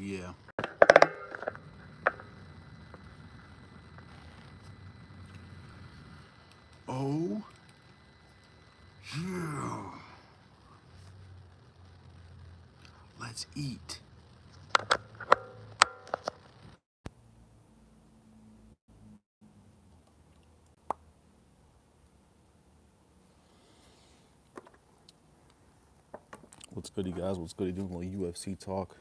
yeah. Oh, yeah. Let's eat. What's good, you guys? What's good? You doing a little UFC talk?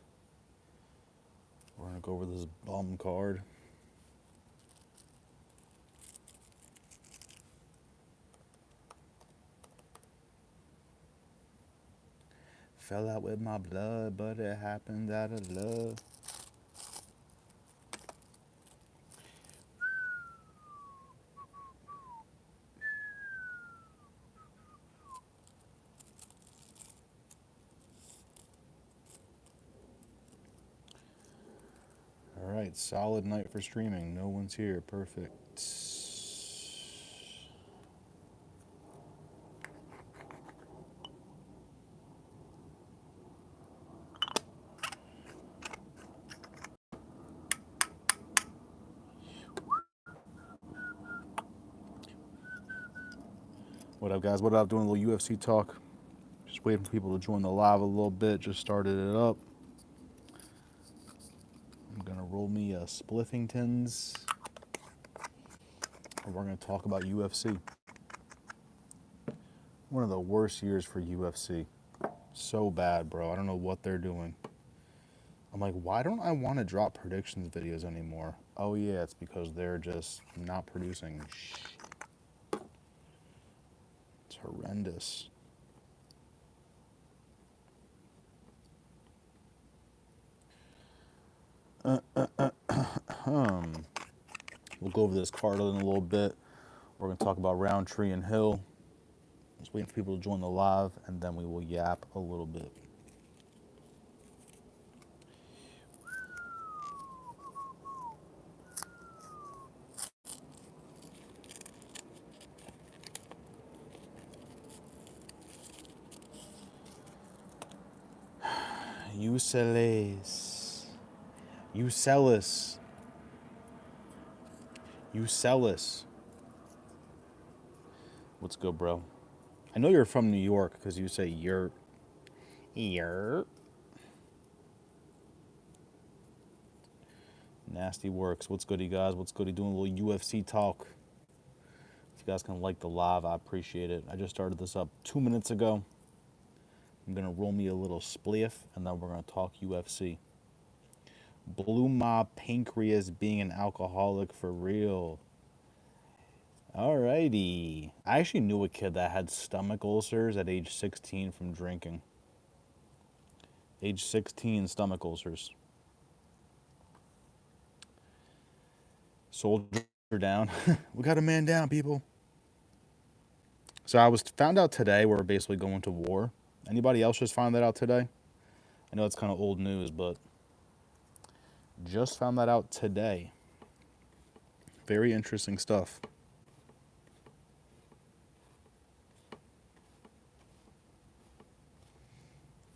We're gonna go over this bum card. Fell out with my blood, but it happened out of love. All right, solid night for streaming. No one's here. Perfect. What up, guys? What up? Doing a little UFC talk. Just waiting for people to join the live a little bit. Just started it up. I'm gonna roll me a Spliffingtons. And we're gonna talk about UFC. One of the worst years for UFC. So bad, bro. I don't know what they're doing. I'm like, why don't I want to drop predictions videos anymore? Oh yeah, it's because they're just not producing. It's horrendous. We'll go over this card in a little bit. We're going to talk about Rountree and Hill. Just waiting for people to join the live, and then we will yap a little bit. Uselis. Uselis. Uselis. What's good, bro? I know you're from New York because you say you're. Nasty works. What's good, you guys? What's good? You doing a little UFC talk? If you guys can like the live, I appreciate it. I just started this up 2 minutes ago. I'm gonna roll me a little spliff, and then we're gonna talk UFC. Blew my pancreas being an alcoholic for real. Alrighty. I actually knew a kid that had stomach ulcers at age 16 from drinking. Age 16, stomach ulcers. Soldier down. We got a man down, people. So I was found out today we're basically going to war. Anybody else just found that out today? I know it's kind of old news, but just found that out today. Very interesting stuff.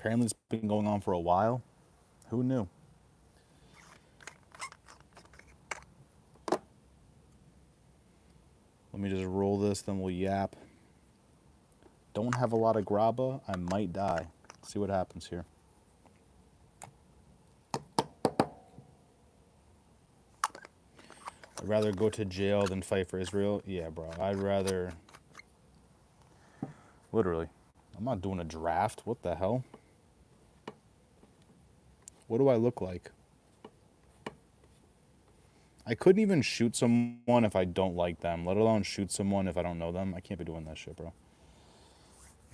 Apparently it's been going on for a while. Who knew? Let me just roll this, then we'll yap. Don't have a lot of grabba. I might die. See what happens here. I'd rather go to jail than fight for Israel. Yeah, bro. I'd rather... Literally. I'm not doing a draft. What the hell? What do I look like? I couldn't even shoot someone if I don't like them, let alone shoot someone if I don't know them. I can't be doing that shit, bro.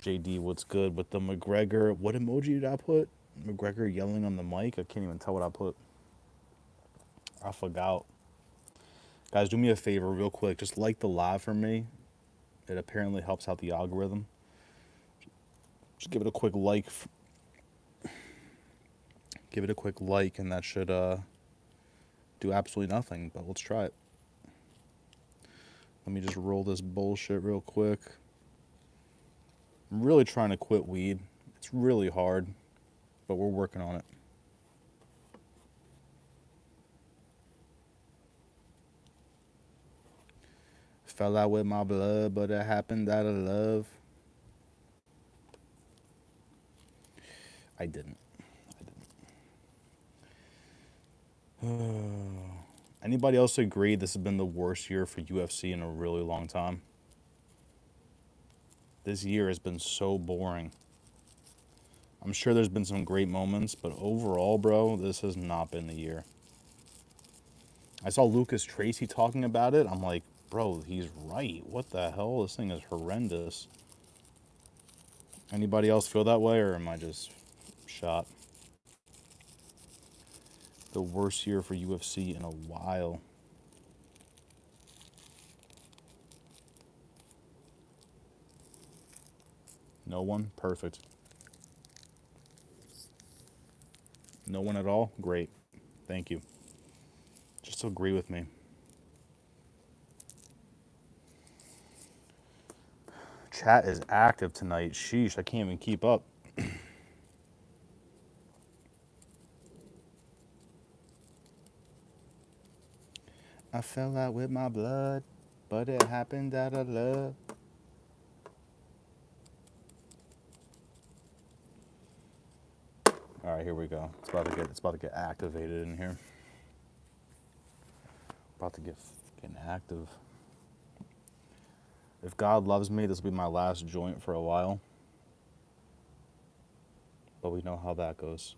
JD, what's good with the McGregor? What emoji did I put? McGregor yelling on the mic? I can't even tell what I put. I forgot. Guys, do me a favor real quick. Just like the live for me. It apparently helps out the algorithm. Just give it a quick like. Give it a quick like, and that should do absolutely nothing. But let's try it. Let me just roll this bullshit real quick. I'm really trying to quit weed. It's really hard, but we're working on it. Fell out with my blood, but it happened out of love. I didn't. Anybody else agree this has been the worst year for UFC in a really long time? This year has been so boring. I'm sure there's been some great moments, but overall, bro, this has not been the year. I saw Lucas Tracy talking about it. I'm like, bro, he's right. What the hell? This thing is horrendous. Anybody else feel that way, or am I just shot? The worst year for UFC in a while. No one? Perfect. No one at all? Great. Thank you. Just agree with me. Chat is active tonight. Sheesh, I can't even keep up. I fell out with my blood, but it happened out of love. All right, here we go. It's about to get activated in here. About to get fucking active. If God loves me, this will be my last joint for a while. But we know how that goes.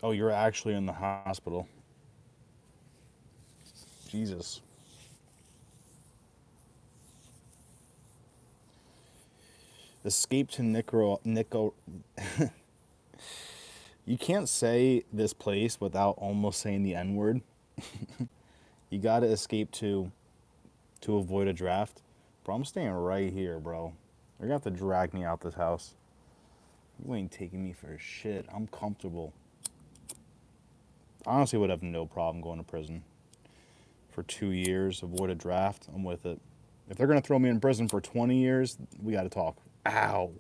Oh, you're actually in the hospital. Jesus. Escape to Nico. You can't say this place without almost saying the N-word. You gotta escape to avoid a draft. Bro, I'm staying right here, bro. You're gonna have to drag me out this house. You ain't taking me for shit. I'm comfortable. I honestly would have no problem going to prison. For 2 years, avoid a draft, I'm with it. If they're gonna throw me in prison for 20 years, we gotta talk. Ow.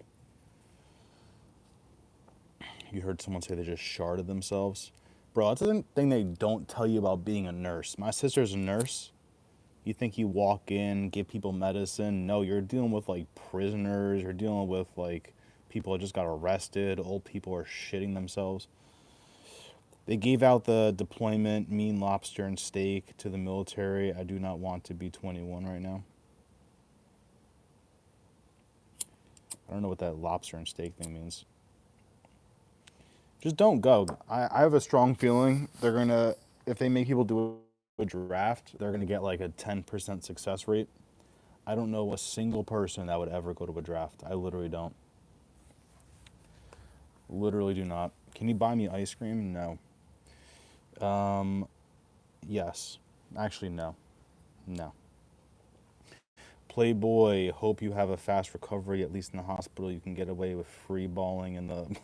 You heard someone say they just sharded themselves. Bro, that's the thing they don't tell you about being a nurse. My sister's a nurse. You think you walk in, give people medicine. No, you're dealing with like prisoners. You're dealing with like people that just got arrested. Old people are shitting themselves. They gave out the deployment, mean lobster and steak to the military. I do not want to be 21 right now. I don't know what that lobster and steak thing means. Just don't go. I have a strong feeling they're going to, if they make people do a draft, they're going to get like a 10% success rate. I don't know a single person that would ever go to a draft. I literally don't. Literally do not. Can you buy me ice cream? No. Yes. Actually, no. No. Playboy, hope you have a fast recovery, at least in the hospital. You can get away with free balling in the...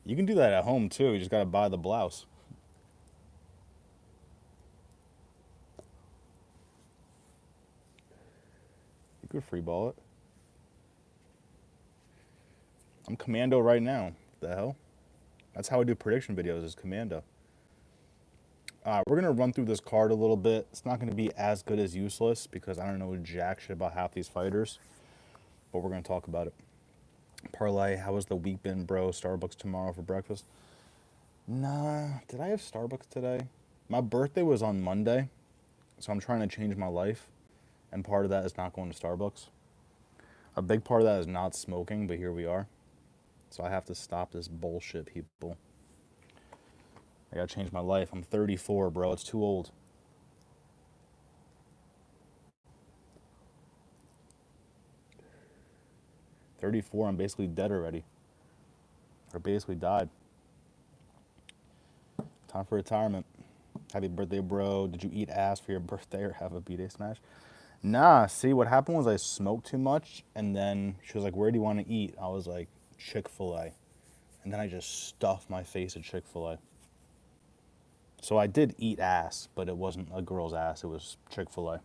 You can do that at home, too. You just got to buy the blouse. You could free ball it. I'm commando right now. What the hell? That's how I do prediction videos, is commando. We're going to run through this card a little bit. It's not going to be as good as useless because I don't know jack shit about half these fighters. But we're going to talk about it. Parlay, how was the week been, bro? Starbucks tomorrow for breakfast? Nah, did I have Starbucks today? My birthday was on Monday, so I'm trying to change my life. And part of that is not going to Starbucks. A big part of that is not smoking, but here we are. So I have to stop this bullshit, people. I gotta change my life. I'm 34, bro. It's too old. $34, I'm basically dead already. Or basically died. Time for retirement. Happy birthday, bro. Did you eat ass for your birthday or have a B-Day smash? Nah, see, what happened was I smoked too much, and then she was like, where do you want to eat? I was like, Chick-fil-A. And then I just stuffed my face at Chick-fil-A. So I did eat ass, but it wasn't a girl's ass. It was Chick-fil-A.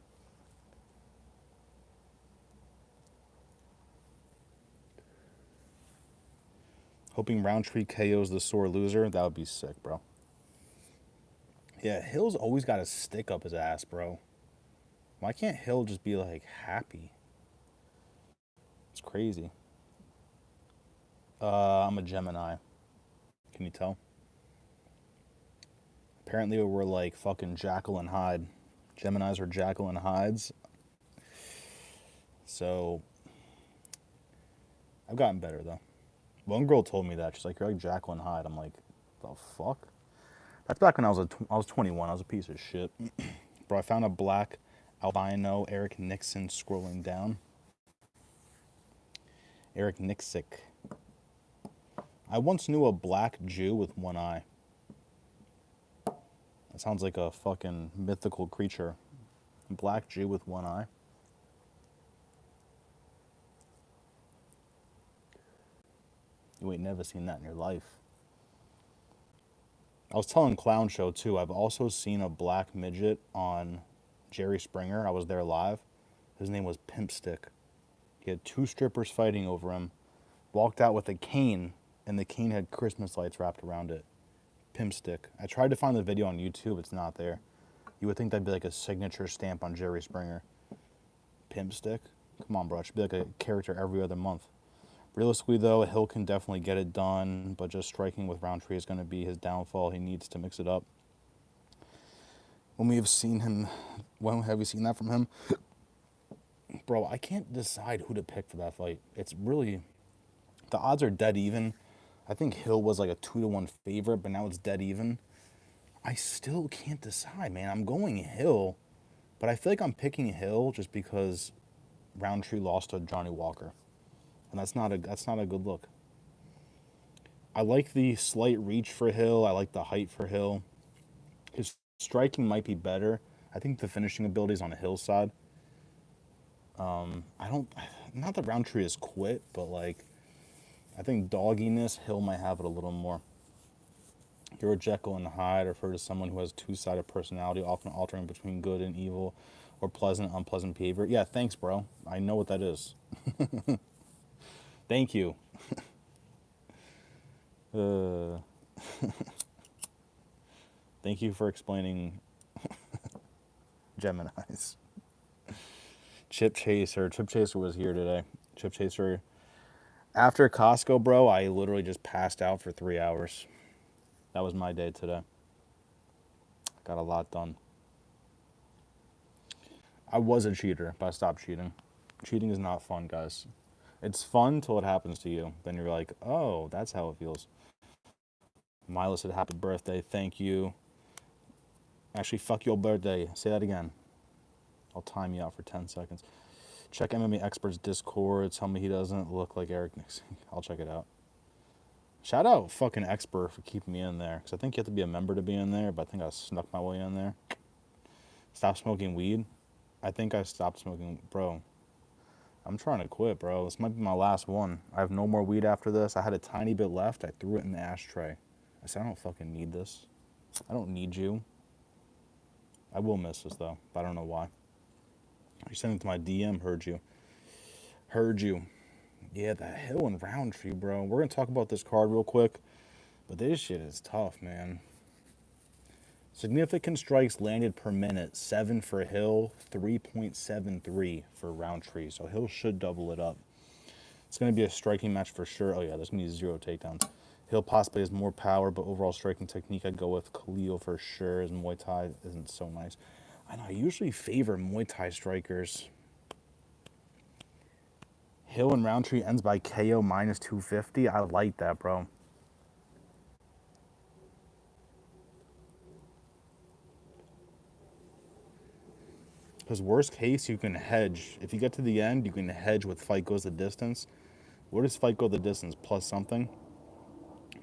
Hoping Rountree KOs the sore loser. That would be sick, bro. Yeah, Hill's always got a stick up his ass, bro. Why can't Hill just be, like, happy? It's crazy. I'm a Gemini. Can you tell? Apparently we're like fucking Jekyll and Hyde. Geminis are Jekyll and Hydes. So, I've gotten better, though. One girl told me that. She's like, you're like Jekyll and Hyde. I'm like, the fuck? That's back when I was 21. I was a piece of shit. Bro, I found a black albino Eric Nixon scrolling down. Eric Nixick. I once knew a black Jew with one eye. That sounds like a fucking mythical creature. Black Jew with one eye. You ain't never seen that in your life. I was telling Clown Show, too. I've also seen a black midget on Jerry Springer. I was there live. His name was Pimp Stick. He had 2 strippers fighting over him. Walked out with a cane, and the cane had Christmas lights wrapped around it. Pimp Stick. I tried to find the video on YouTube. It's not there. You would think that'd be like a signature stamp on Jerry Springer. Pimp Stick? Come on, bro. It should be like a character every other month. Realistically, though, Hill can definitely get it done, but just striking with Rountree is going to be his downfall. He needs to mix it up. When have we seen that from him? Bro, I can't decide who to pick for that fight. It's really, the odds are dead even. I think Hill was like a 2-1 favorite, but now it's dead even. I still can't decide, man. I'm going Hill, but I feel like I'm picking Hill just because Rountree lost to Johnny Walker. And that's not a good look. I like the slight reach for Hill. I like the height for Hill. His striking might be better. I think the finishing ability is on the Hill side. Not that Rountree is quit, but like, I think dogginess, Hill might have it a little more. You're a Jekyll and Hyde, refer to someone who has 2-sided personality, often altering between good and evil, or pleasant, unpleasant behavior. Yeah, thanks, bro. I know what that is. Thank you. Thank you for explaining Geminis. Chip Chaser. Chip Chaser was here today. Chip Chaser. After Costco, bro, I literally just passed out for 3 hours. That was my day today. Got a lot done. I was a cheater, but I stopped cheating. Cheating is not fun, guys. It's fun till it happens to you. Then you're like, oh, that's how it feels. Milo said, happy birthday. Thank you. Actually, fuck your birthday. Say that again. I'll time you out for 10 seconds. Check MMA Expert's Discord. Tell me he doesn't look like Eric Nixon. I'll check it out. Shout out fucking Expert for keeping me in there. Because I think you have to be a member to be in there. But I think I snuck my way in there. Stop smoking weed. I think I stopped smoking. Bro, I'm trying to quit, bro. This might be my last one. I have no more weed after this. I had a tiny bit left. I threw it in the ashtray. I said, I don't fucking need this. I don't need you. I will miss this, though. But I don't know why. You sent it to my DM. Heard you. Heard you. Yeah, that Hill and Rountree, bro. We're going to talk about this card real quick. But this shit is tough, man. Significant strikes landed per minute. 7 for Hill. 3.73 for Rountree. So Hill should double it up. It's going to be a striking match for sure. Oh, yeah, there's going to be 0 takedowns. Hill possibly has more power, but overall striking technique, I'd go with Khalil for sure. His Muay Thai isn't so nice. I know, I usually favor Muay Thai strikers. Hill and Rountree ends by KO minus 250. I like that, bro. Because worst case, you can hedge. If you get to the end, you can hedge with fight goes the distance. Where does fight go the distance? Plus something.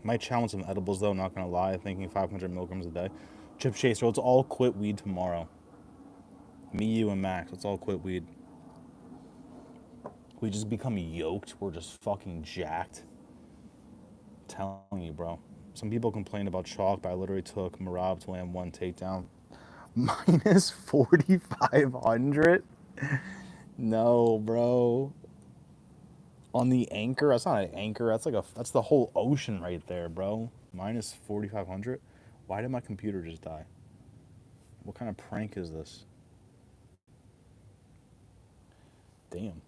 Might challenge some edibles, though, not going to lie. Thinking 500 milligrams a day. Chip Chaser, let's all quit weed tomorrow. Me, you, and Max, let's all quit weed. We just become yoked. We're just fucking jacked. I'm telling you, bro. Some people complain about chalk, but I literally took Marab to land 1 takedown. Minus 4,500? No, bro. On the anchor, that's not an anchor. That's the whole ocean right there, bro. Minus 4,500. Why did my computer just die? What kind of prank is this? Damn.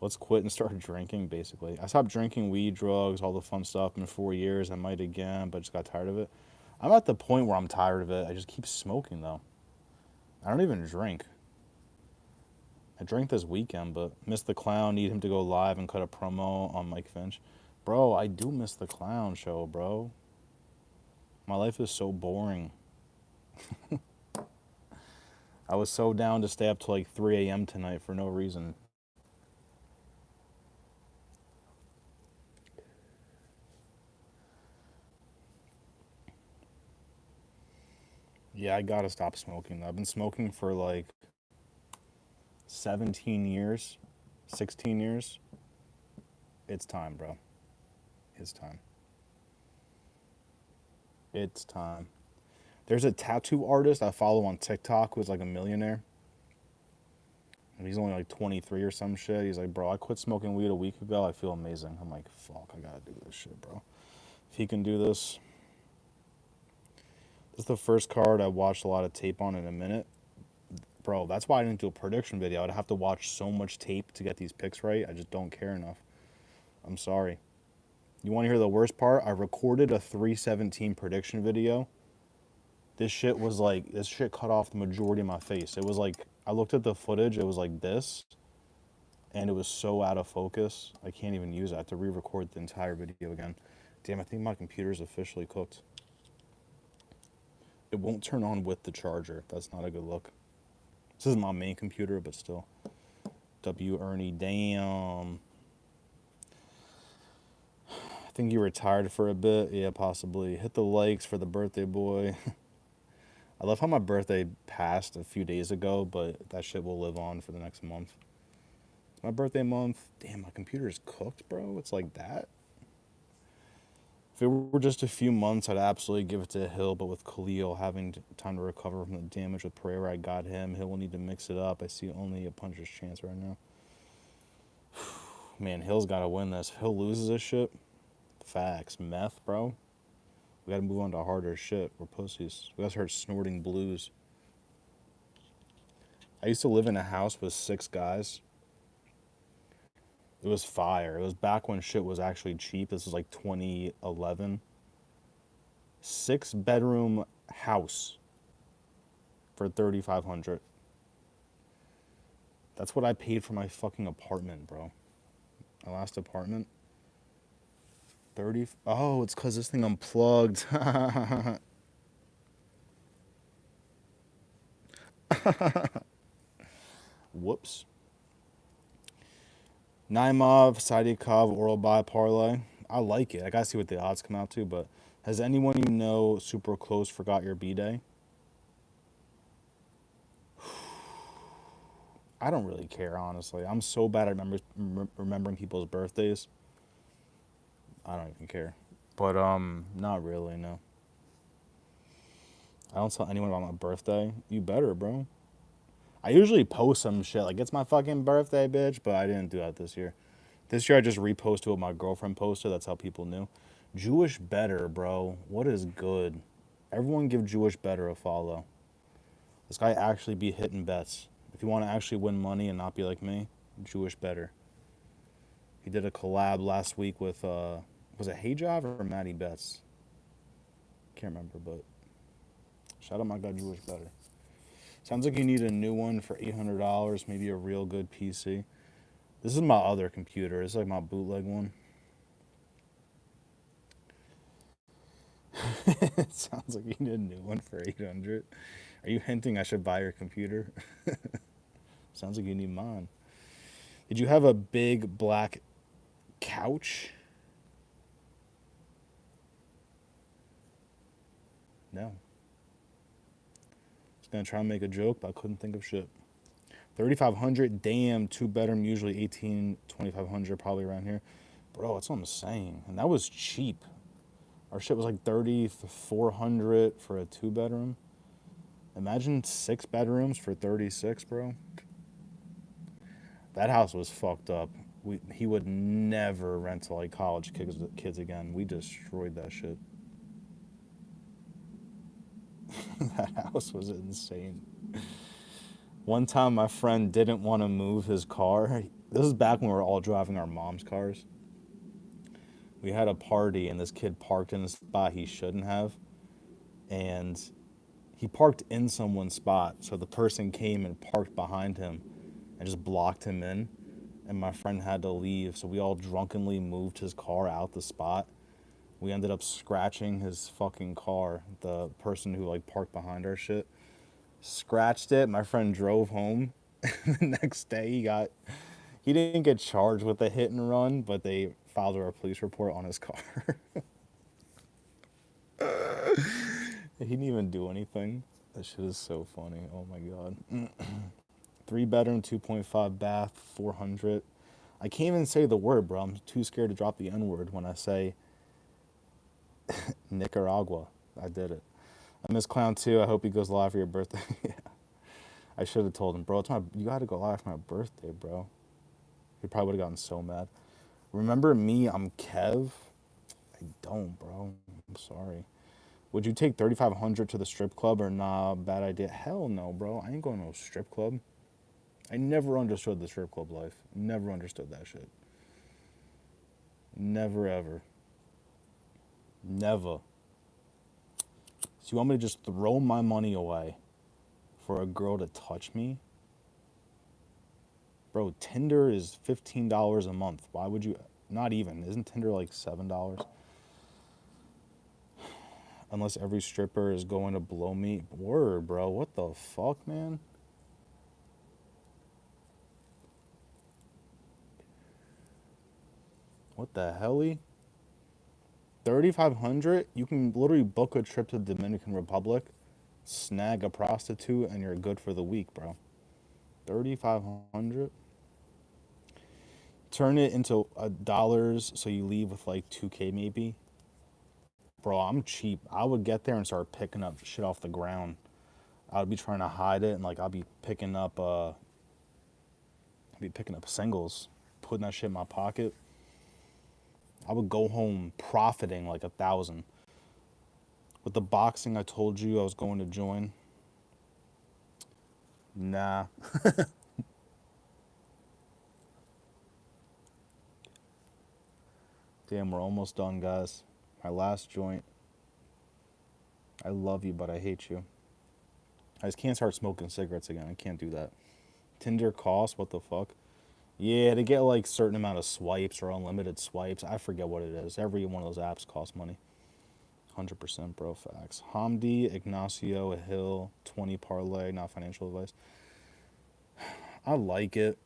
Let's quit and start drinking, basically. I stopped drinking weed, drugs, all the fun stuff in 4 years. I might again, but I just got tired of it. I'm at the point where I'm tired of it. I just keep smoking, though. I don't even drink. I drank this weekend, but missed the clown. Need him to go live and cut a promo on Mike Finch. Bro, I do miss the clown show, bro. My life is so boring. I was so down to stay up till like 3 a.m. tonight for no reason. Yeah, I gotta stop smoking. I've been smoking for like 17 years, 16 years. It's time, bro. It's time. It's time. There's a tattoo artist I follow on TikTok who's like a millionaire. And he's only like 23 or some shit. He's like, bro, I quit smoking weed a week ago. I feel amazing. I'm like, fuck, I gotta do this shit, bro. If he can do this. This is the first card I watched a lot of tape on in a minute. Bro, that's why I didn't do a prediction video. I'd have to watch so much tape to get these picks right. I just don't care enough. I'm sorry. You want to hear the worst part? I recorded a 317 prediction video. This shit cut off the majority of my face. It was like, I looked at the footage, it was like this, and it was so out of focus. I can't even use it. I have to re-record the entire video again. Damn, I think my computer's officially cooked. It won't turn on with the charger. That's not a good look. This is my main computer, but still. W. Ernie, damn. I think you retired for a bit. Yeah, possibly. Hit the likes for the birthday boy. I love how my birthday passed a few days ago, but that shit will live on for the next month. It's my birthday month. Damn, my computer's cooked, bro. It's like that. If it were just a few months, I'd absolutely give it to Hill, but with Khalil having time to recover from the damage with Pereira, I got him. Hill will need to mix it up. I see only a puncher's chance right now. Man, Hill's got to win this. If Hill loses this shit, facts. Meth, bro. We got to move on to harder shit. We're pussies. We got to start snorting blues. I used to live in a house with 6 guys. It was fire. It was back when shit was actually cheap. This was like 2011. 6-bedroom house for $3,500. That's what I paid for my fucking apartment, bro. My last apartment. 30. Oh, it's because this thing unplugged. Whoops. Naimov, Sadyakov, oral buy parlay. I like it. I gotta see what the odds come out to, but has anyone you know super close forgot your B-day? I don't really care, honestly. I'm so bad at remembering people's birthdays. I don't even care. But, not really, no. I don't tell anyone about my birthday. You better, bro. I usually post some shit like, it's my fucking birthday, bitch, but I didn't do that this year. This year I just reposted what my girlfriend posted. That's how people knew. Jewish Better, bro. What is good? Everyone give Jewish Better a follow. This guy actually be hitting bets. If you want to actually win money and not be like me, Jewish Better. He did a collab last week with, was it Heyjav or Maddie Betts? Can't remember, but shout out my guy Jewish Better. Sounds like you need a new one for $800, maybe a real good PC. This is my other computer. It's like my bootleg one. It sounds like you need a new one for $800. Are you hinting I should buy your computer? Sounds like you need mine. Did you have a big black couch? No. I was gonna try and make a joke, but I couldn't think of shit. 3,500, damn, 2-bedroom, usually 18, 2,500, probably around here. Bro, that's what I'm saying. And that was cheap. Our shit was like 3,400 for a 2-bedroom. Imagine 6 bedrooms for 36, bro. That house was fucked up. He would never rent to like college kids again. We destroyed that shit. That house was insane. One time my friend didn't want to move his car. This is back when we were all driving our mom's cars. We had a party and this kid parked in a spot he shouldn't have. And he parked in someone's spot. So the person came and parked behind him and just blocked him in. And my friend had to leave. So we all drunkenly moved his car out the spot. We ended up scratching his fucking car, the person who like parked behind our shit. Scratched it. My friend drove home. The next day he didn't get charged with a hit and run, but they filed a police report on his car. He didn't even do anything. That shit is so funny. Oh my god. 3-bedroom, 2.5 bath, 400. I can't even say the word, bro. I'm too scared to drop the N-word when I say Nicaragua. I did it. I miss Clown too. I hope he goes live for your birthday. Yeah. I should have told him, bro, you got to go live for my birthday, bro. He probably would have gotten so mad. Remember me? I'm Kev. I don't, bro. I'm sorry. Would you take 3,500 to the strip club or nah? Bad idea. Hell no, bro. I ain't going to a strip club. I never understood the strip club life. Never understood that shit. Never ever. Never. So you want me to just throw my money away for a girl to touch me? Bro, Tinder is $15 a month. Why would you? Not even. Isn't Tinder like $7? Unless every stripper is going to blow me. Word, bro. What the fuck, man? What the helly? 3,500? You can literally book a trip to the Dominican Republic, snag a prostitute, and you're good for the week, bro. 3,500? Turn it into dollars so you leave with like 2K maybe. Bro, I'm cheap. I would get there and start picking up shit off the ground. I would be trying to hide it and like I'll be picking up singles, putting that shit in my pocket. I would go home profiting like 1,000. With the boxing I told you I was going to join. Nah. Damn, we're almost done, guys. My last joint. I love you, but I hate you. I just can't start smoking cigarettes again. I can't do that. Tinder costs, what the fuck? Yeah, to get like certain amount of swipes or unlimited swipes. I forget what it is. Every one of those apps costs money. 100% bro facts. Hamdi, Ignacio, Hill, 20 parlay, not financial advice. I like it.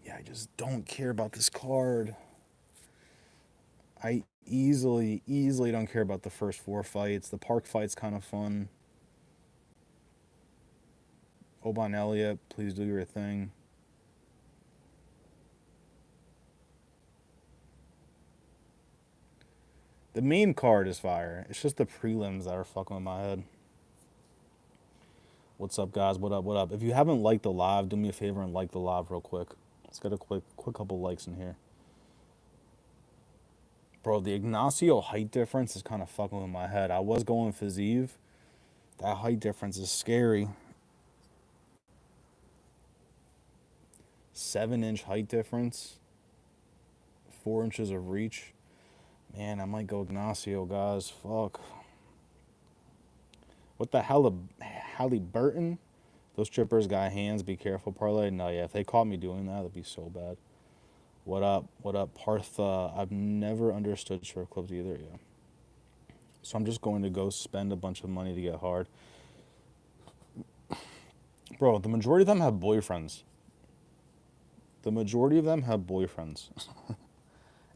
Yeah, I just don't care about this card. I easily don't care about the first 4 fights. The park fight's kind of fun. Oban Elliott, please do your thing. The main card is fire. It's just the prelims that are fucking with my head. What's up, guys? What up? What up? If you haven't liked the live, do me a favor and like the live real quick. Let's get a quick couple likes in here. Bro, the Ignacio height difference is kind of fucking with my head. I was going Fiziev. That height difference is scary. 7-inch height difference. 4 inches of reach. Man, I might go Ignacio, guys. Fuck. What the hell? Halliburton? Those strippers got hands. Be careful, parlay. No, yeah. If they caught me doing that, that'd be so bad. What up? What up, Partha? I've never understood strip clubs either. Yeah. So I'm just going to go spend a bunch of money to get hard. Bro, the majority of them have boyfriends. The majority of them have boyfriends.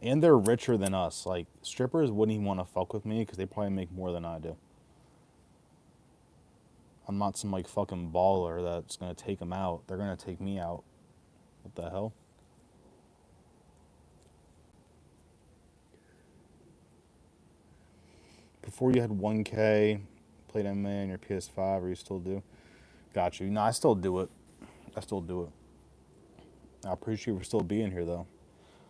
And they're richer than us. Like, strippers wouldn't even want to fuck with me because they probably make more than I do. I'm not some, like, fucking baller that's going to take them out. They're going to take me out. What the hell? Before you had 1K, played MMA on your PS5, or you still do? Got you. No, I still do it. I still do it. I appreciate you for still being here, though.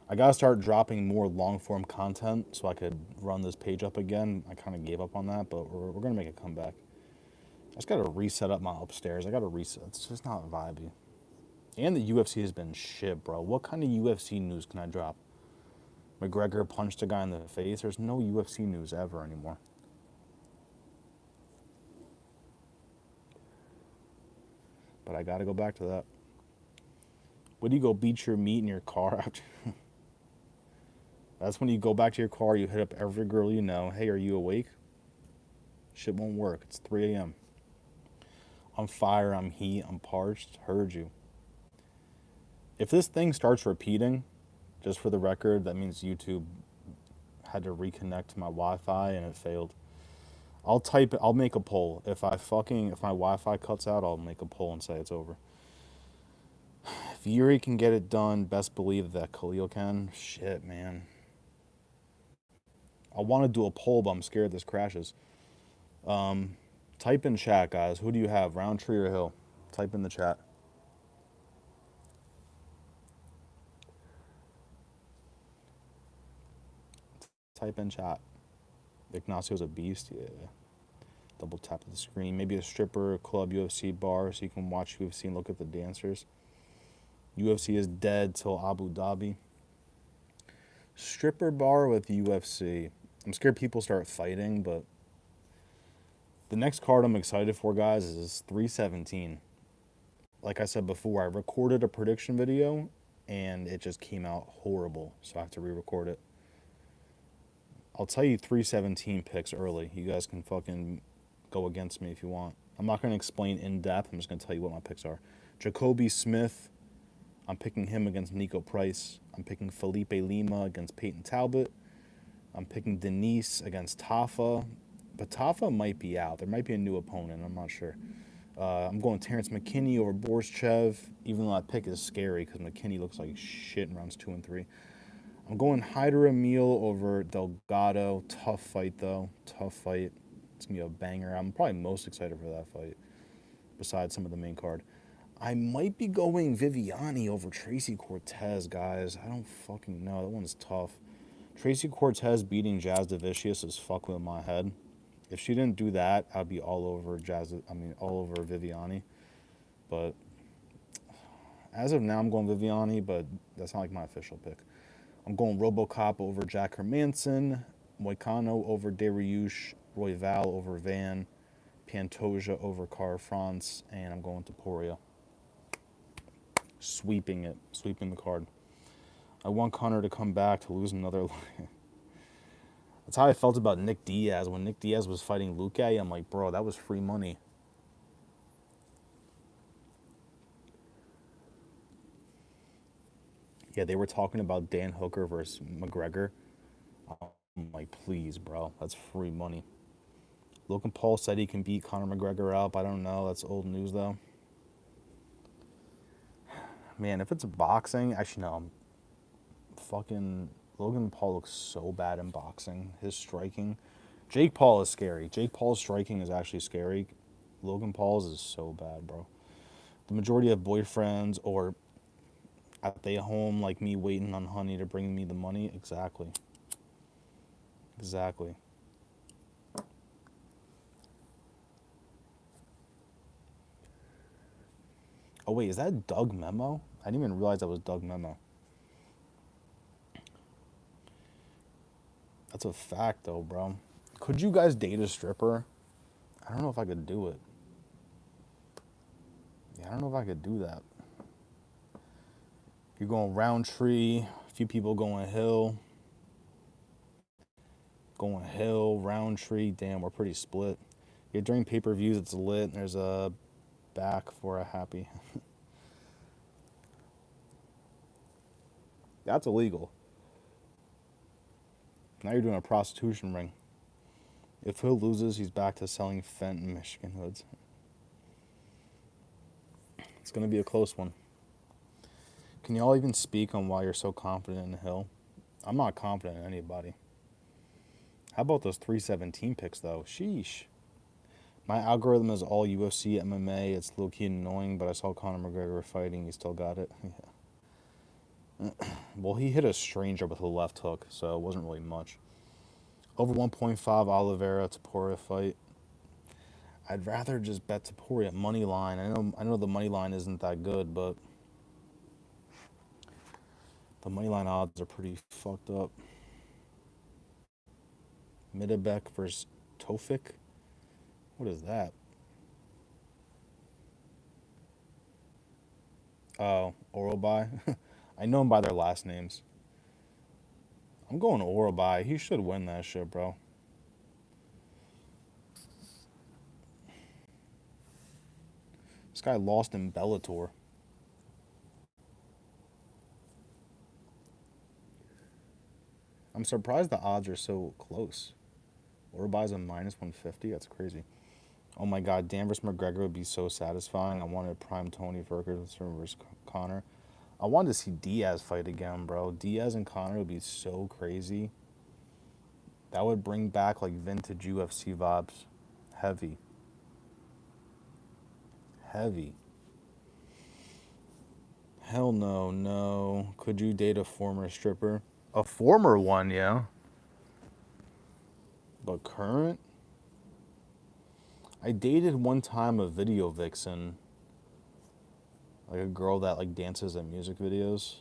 I gotta start dropping more long-form content so I could run this page up again. I kind of gave up on that, but we're gonna make a comeback. I just gotta reset up my upstairs. I gotta reset. It's just not vibey. And the UFC has been shit, bro. What kind of UFC news can I drop? McGregor punched a guy in the face. There's no UFC news ever anymore. But I gotta go back to that. When do you go beat your meat in your car after? That's when you go back to your car, you hit up every girl you know. Hey, are you awake? Shit won't work. It's 3 a.m. I'm fire, I'm heat, I'm parched. Heard you. If this thing starts repeating, just for the record, that means YouTube had to reconnect to my Wi-Fi and it failed. I'll make a poll. If my Wi-Fi cuts out, I'll make a poll and say it's over. If Yuri can get it done, best believe that Khalil can. Shit, man. I want to do a poll, but I'm scared this crashes. Type in chat, guys. Who do you have, Rountree or Hill? Type in the chat. Type in chat. Ignacio's a beast, yeah. Double tap the screen. Maybe a stripper, club, UFC bar, so you can watch UFC and look at the dancers. UFC is dead till Abu Dhabi. Stripper bar with UFC. I'm scared people start fighting, but the next card I'm excited for, guys, is 317. Like I said before, I recorded a prediction video, and it just came out horrible, so I have to re-record it. I'll tell you 317 picks early. You guys can fucking go against me if you want. I'm not going to explain in depth. I'm just going to tell you what my picks are. Jacoby Smith, I'm picking him against Nico Price. I'm picking Felipe Lima against Peyton Talbot. I'm picking Denise against Tafa. But Tafa might be out. There might be a new opponent. I'm not sure. I'm going Terrence McKinney over Borschev, even though that pick is scary because McKinney looks like shit in rounds 2 and 3. I'm going Hyder Emil over Delgado. Tough fight, though. Tough fight. It's going to be a banger. I'm probably most excited for that fight, besides some of the main card. I might be going Viviani over Tracy Cortez, guys. I don't fucking know. That one's tough. Tracy Cortez beating Jazz Devicius is fucking with my head. If she didn't do that, I'd be all over all over Viviani. But as of now, I'm going Viviani, but that's not like my official pick. I'm going RoboCop over Jack Hermanson, Moicano over Dariush, Royval over Van, Pantoja over Car France, and I'm going Topuria. Sweeping the card. I want Connor to come back to lose another. That's how I felt about Nick Diaz. When Nick Diaz was fighting Luque, I'm like, bro, that was free money. Yeah, they were talking about Dan Hooker versus McGregor. I'm like, please, bro, that's free money. Logan Paul said he can beat Conor McGregor up. I don't know. That's old news, though. Man, if it's boxing, actually, no. Fucking Logan Paul looks so bad in boxing. His striking. Jake Paul is scary. Jake Paul's striking is actually scary. Logan Paul's is so bad, bro. The majority of boyfriends or at they home like me waiting on honey to bring me the money. Exactly. Exactly. Oh, wait, is that Doug Memo? I didn't even realize that was Doug Memo. That's a fact, though, bro. Could you guys date a stripper? I don't know if I could do it. Yeah, I don't know if I could do that. You're going Rountree. A few people going Hill. Going Hill, Rountree. Damn, we're pretty split. Yeah, during pay-per-views, it's lit. There's a back for a happy. That's illegal. Now you're doing a prostitution ring. If Hill loses, he's back to selling Fenton, Michigan hoods. It's going to be a close one. Can y'all even speak on why you're so confident in Hill? I'm not confident in anybody. How about those 317 picks, though? Sheesh. My algorithm is all UFC, MMA. It's low-key annoying, but I saw Conor McGregor fighting. He still got it. Yeah. Well, he hit a stranger with a left hook, so it wasn't really much. Over 1.5 Oliveira Taporia fight. I'd rather just bet Taporia at money line. I know the money line isn't that good, but the money line odds are pretty fucked up. Midabek versus Tofik. What is that? Oh, Orobai. I know them by their last names. I'm going Orobai. He should win that shit, bro. This guy lost in Bellator. I'm surprised the odds are so close. Orobai's a minus 150. That's crazy. Oh my god, Danvers McGregor would be so satisfying. I wanted prime Tony Ferguson versus Connor. I wanted to see Diaz fight again, bro. Diaz and Connor would be so crazy. That would bring back like vintage UFC vibes. Heavy. Heavy. Hell no, no. Could you date a former stripper? A former one, yeah. But current? I dated one time a video vixen. Like a girl that like dances in music videos.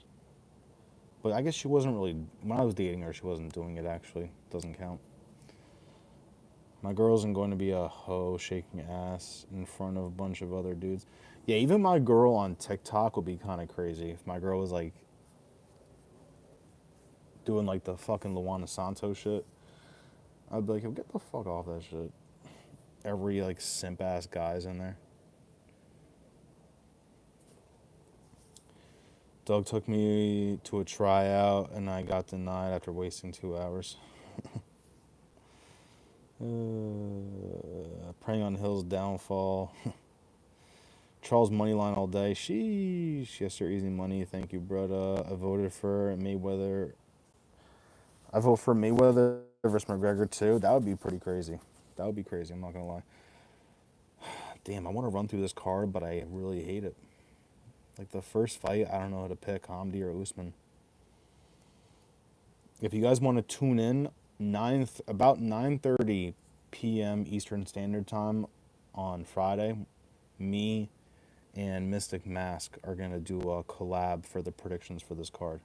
But I guess she wasn't really, when I was dating her, she wasn't doing it actually. Doesn't count. My girl isn't going to be a hoe shaking ass in front of a bunch of other dudes. Yeah, even my girl on TikTok would be kind of crazy. If my girl was like doing like the fucking Luana Santos shit, I'd be like, yo, get the fuck off that shit. Every like simp ass guy's in there. Doug took me to a tryout and I got denied after wasting 2 hours. Praying on Hill's downfall. Charles Moneyline all day. Sheesh. Yes, sir. Easy money. Thank you, brother. I voted for Mayweather. I vote for Mayweather versus McGregor too. That would be pretty crazy. That would be crazy. I'm not gonna lie. Damn, I want to run through this card, but I really hate it. Like the first fight, I don't know how to pick Hamdi or Usman. If you guys want to tune in, about 9:30 p.m. Eastern Standard Time on Friday, me and Mystic Mask are gonna do a collab for the predictions for this card.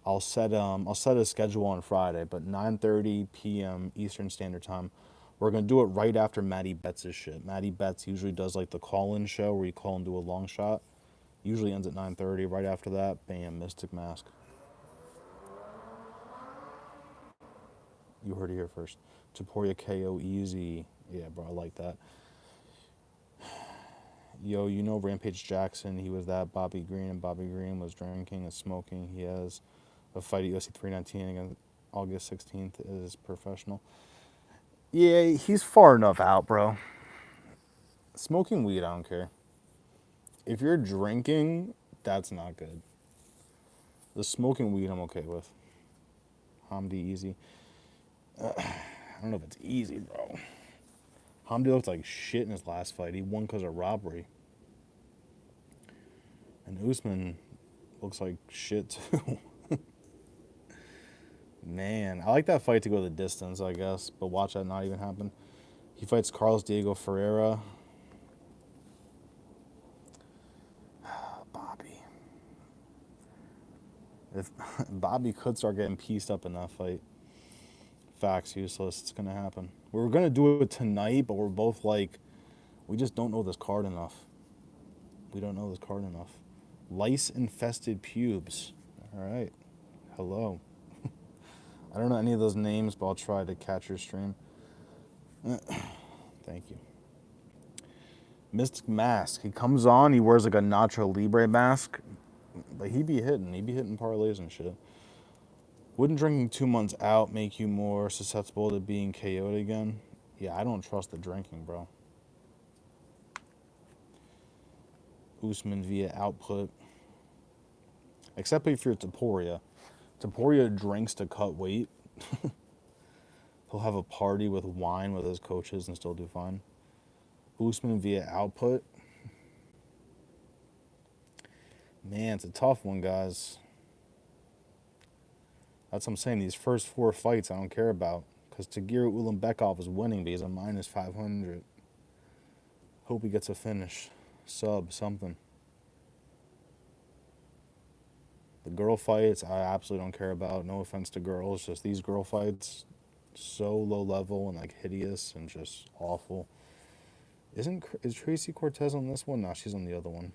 I'll set a schedule on Friday, but 9:30 p.m. Eastern Standard Time. We're gonna do it right after Matty Betts' shit. Matty Betts usually does like the call-in show where you call and do a long shot. Usually ends at 9:30. Right after that, bam, Mystic Mask. You heard it here first. Taporia KO easy. Yeah, bro, I like that. Yo, you know Rampage Jackson, he was that Bobby Green, and Bobby Green was drinking and smoking. He has a fight at UFC 319 against August 16th is professional. Yeah, he's far enough out, bro. Smoking weed, I don't care. If you're drinking, that's not good. The smoking weed, I'm okay with. Hamdi easy. I don't know if it's easy, bro. Hamdi looked like shit in his last fight. He won because of robbery. And Usman looks like shit too. Man, I like that fight to go the distance, I guess, but watch that not even happen. He fights Carlos Diego Ferreira. Bobby. If Bobby could start getting pieced up in that fight, facts useless. It's gonna happen. We were gonna do it tonight, but we're both like, we just don't know this card enough. We don't know this card enough. Lice-infested pubes. All right. Hello. I don't know any of those names, but I'll try to catch your stream. Thank you. Mystic Mask. He comes on, he wears like a Nacho Libre mask, but he be hitting. He be hitting parlays and shit. Wouldn't drinking 2 months out make you more susceptible to being KO'd again? Yeah, I don't trust the drinking, bro. Usman via output. Except if you're Taporia. Taporia drinks to cut weight. He'll have a party with wine with his coaches and still do fine. Usman via output. Man, it's a tough one, guys. That's what I'm saying. These first 4 fights I don't care about. Because Tagir Ulanbekov is winning, but he's a minus 500. Hope he gets a finish. Sub, something. The girl fights, I absolutely don't care about. No offense to girls. Just these girl fights, so low level and like hideous and just awful. Is Tracy Cortez on this one? No, she's on the other one.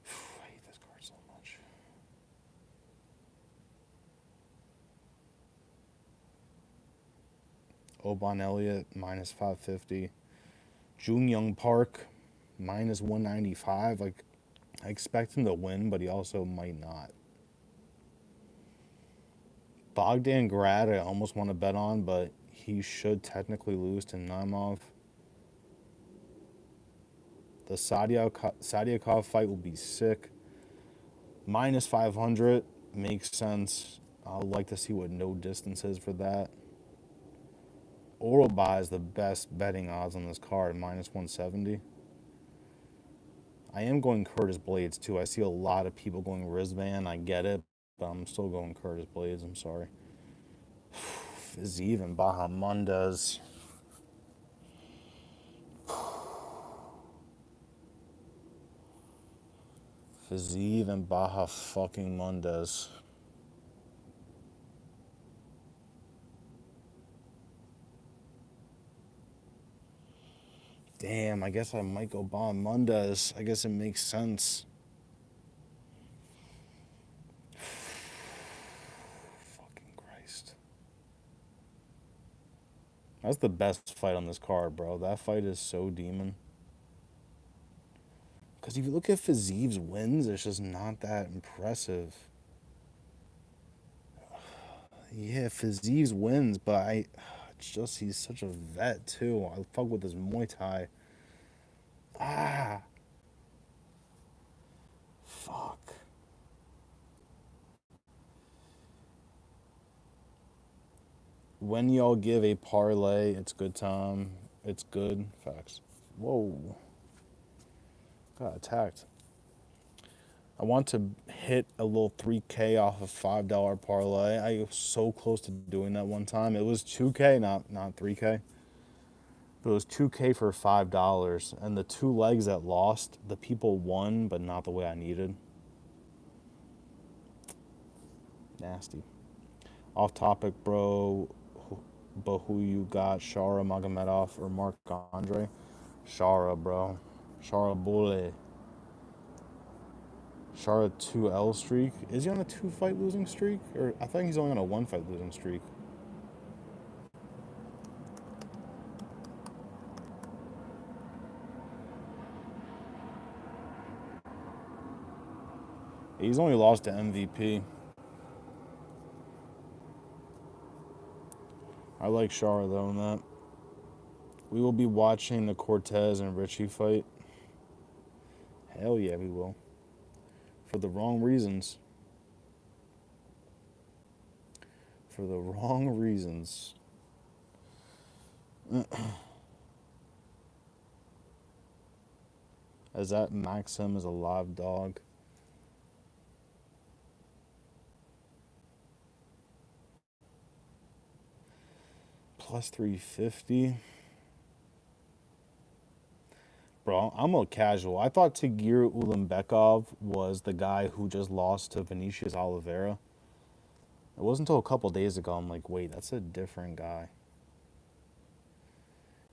I hate this card so much. Oban Elliott, minus 550. Jung Young Park, minus 195. Like, I expect him to win, but he also might not. Bogdan Grad, I almost want to bet on, but he should technically lose to Naimov. The Sadiakov fight will be sick. Minus 500 makes sense. I'd like to see what no distance is for that. Oralbai is the best betting odds on this card, minus 170. I am going Curtis Blades, too. I see a lot of people going Rizvan. I get it, but I'm still going Curtis Blades. I'm sorry. Fiziev and Bahamondes. Fiziev and Baha fucking Mondes. Damn, I guess I might go Bahamondes. I guess it makes sense. Fucking Christ. That's the best fight on this card, bro. That fight is so demon. Because if you look at Fiziev's wins, it's just not that impressive. Yeah, Fiziev's wins, but it's just he's such a vet, too. I fuck with his Muay Thai. Fuck. When y'all give a parlay, it's good time. It's good. Facts. Whoa. Got attacked. I want to hit a little 3K off a $5 parlay. I was so close to doing that one time. It was 2K, not 3K. But it was 2K for $5. And the 2 legs that lost, the people won, but not the way I needed. Nasty. Off topic, bro. But who you got? Shara Magomedov or Mark Andre? Shara, bro. Shara Bule. Shara 2L streak. Is he on a 2-fight losing streak? Or I think he's only on a 1-fight losing streak. He's only lost to MVP. I like Shara though in that. We will be watching the Cortez and Richie fight. Hell yeah, we will. For the wrong reasons. For the wrong reasons. As that Maxim is a live dog. Plus 350. Bro, I'm a casual. I thought Tagir Ulanbekov was the guy who just lost to Vinicius Oliveira. It wasn't until a couple days ago I'm like, wait, that's a different guy.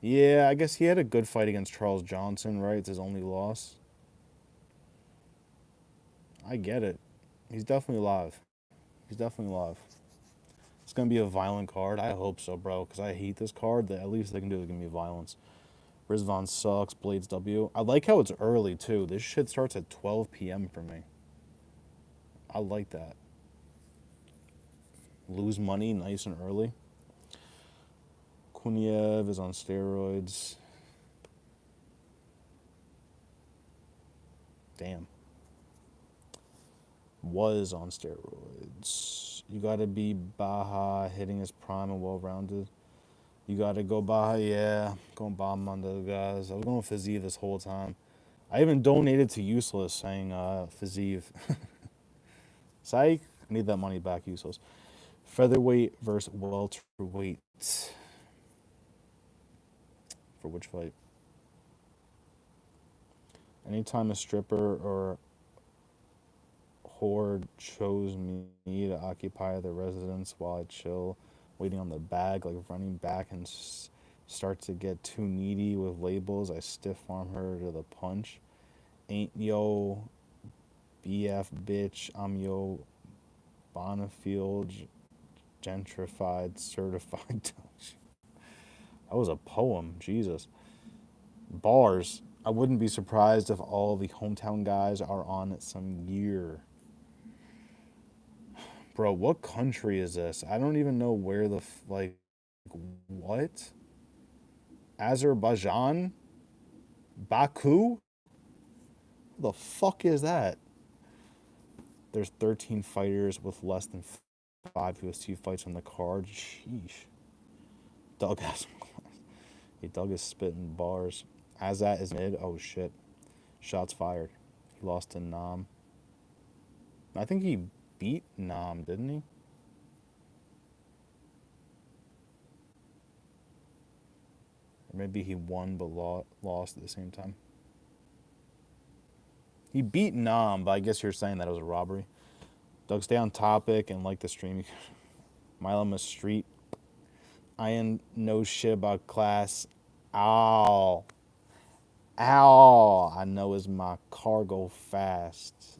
Yeah, I guess he had a good fight against Charles Johnson, right? It's his only loss. I get it. He's definitely alive. He's definitely alive. It's going to be a violent card. I hope so, bro, because I hate this card. The least they can do is give me violence. Rizvan sucks. Blades W. I like how it's early, too. This shit starts at 12 p.m. for me. I like that. Lose money nice and early. Kuniev is on steroids. Damn. Was on steroids. You got to be Baja, hitting his prime and well-rounded. You got to go Baja, yeah. Going Baja Mondo, guys. I was going Fiziev this whole time. I even donated to Useless saying Fazeev. Psych. I need that money back, Useless. Featherweight versus welterweight. For which fight? Anytime a stripper or whore chose me to occupy their residence while I chill, waiting on the bag, like running back and start to get too needy with labels, I stiff arm her to the punch. Ain't yo BF bitch, I'm yo Bonifield gentrified certified. That was a poem, Jesus. Bars. I wouldn't be surprised if all the hometown guys are on it some year. Bro, what country is this? I don't even know where the like. What? Azerbaijan? Baku? What the fuck is that? There's 13 fighters with less than 5 UFC fights on the card. Sheesh. Doug has some class. Hey, Doug is spitting bars. Azat is mid. Oh shit. Shots fired. He lost to Nam. I think he beat Nam, didn't he? Or maybe he won but lost at the same time. He beat Nam, but I guess you're saying that it was a robbery. Doug, stay on topic and like the stream. Milam Street. I ain't no shit about class. Ow. Ow. I know is my cargo fast.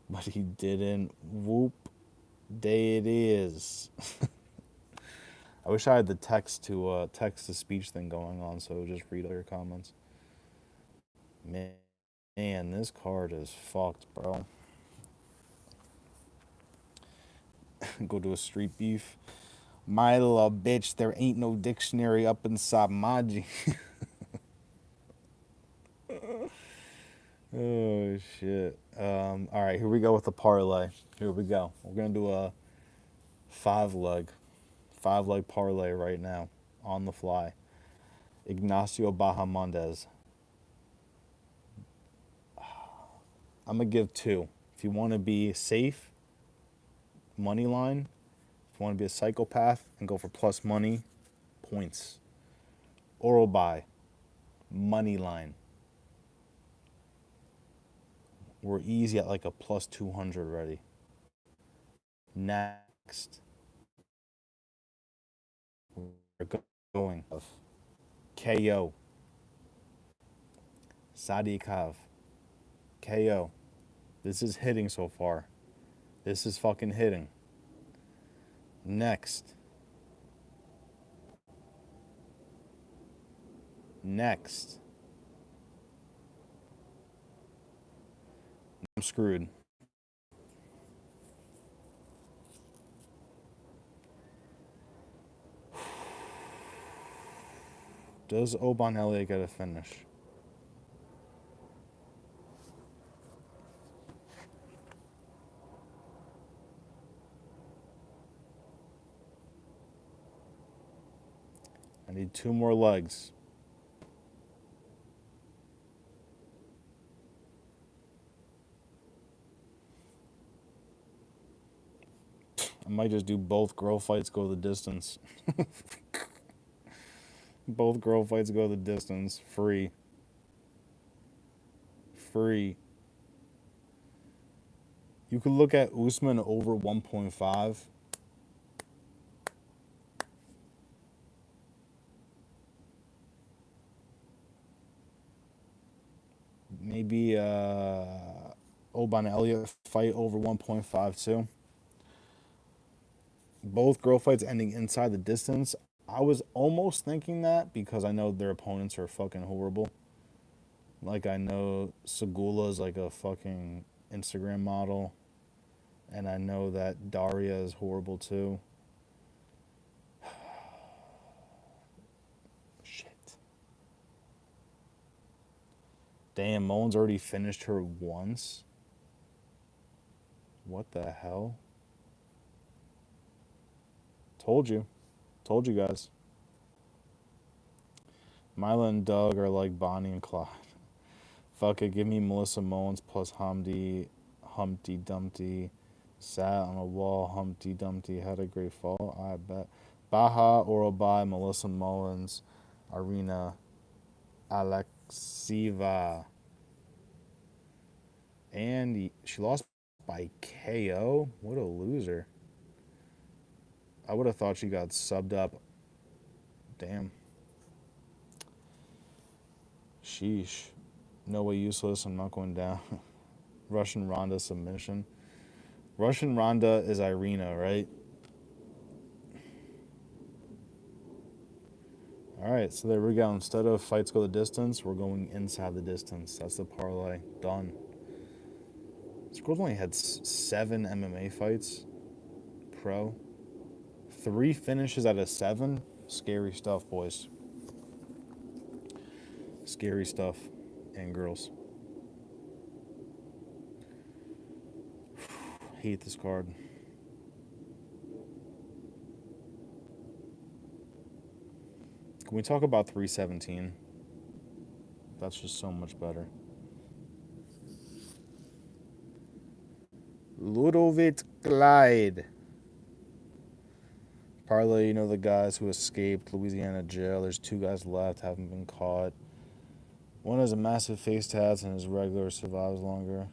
But he didn't. Whoop. Day it is. I wish I had the text to speech thing going on, so just read all your comments. Man, this card is fucked, bro. Go to a street beef. My little bitch, there ain't no dictionary up inside my jeans. Oh shit. All right, here we go with the parlay. Here we go. We're gonna do a five leg parlay right now on the fly. Ignacio Bahamondes. I'm gonna give 2. If you want to be safe, money line. If you want to be a psychopath and go for plus money, points. Oral buy, money line. We're easy at like a plus 200 already. Next, we're going of KO. Sadikov. KO. This is hitting so far. This is fucking hitting. Next. I'm screwed. Does Oban Elliott get a finish? I need 2 more legs. I might just do both girl fights go the distance. Both girl fights go the distance. Free. You could look at Usman over 1.5. Maybe Oban Elliott fight over 1.5 too. Both girl fights ending inside the distance. I was almost thinking that because I know their opponents are fucking horrible. Like I know Segula's like a fucking Instagram model. And I know that Daria is horrible too. Shit. Damn, Mullen's already finished her once. What the hell? Told you guys. Mila and Doug are like Bonnie and Clyde. Fuck it, give me Melissa Mullins plus Humpty Dumpty. Sat on a wall, Humpty Dumpty had a great fall, I bet. Baja Oral by Melissa Mullins, Arena Alexieva. And she lost by KO? What a loser. I would have thought she got subbed up. Damn. Sheesh. No way useless, I'm not going down. Russian Ronda submission. Russian Ronda is Irina, right? Alright, so there we go. Instead of fights go the distance, we're going inside the distance. That's the parlay. Done. This girl's only had 7 MMA fights. Pro. 3 finishes out of 7. Scary stuff, boys. Scary stuff. And girls. Hate this card. Can we talk about 317? That's just so much better. Ludovic Clyde. Parlay, you know the guys who escaped Louisiana jail. There's 2 guys left, haven't been caught. One has a massive face tat and his regular survives longer.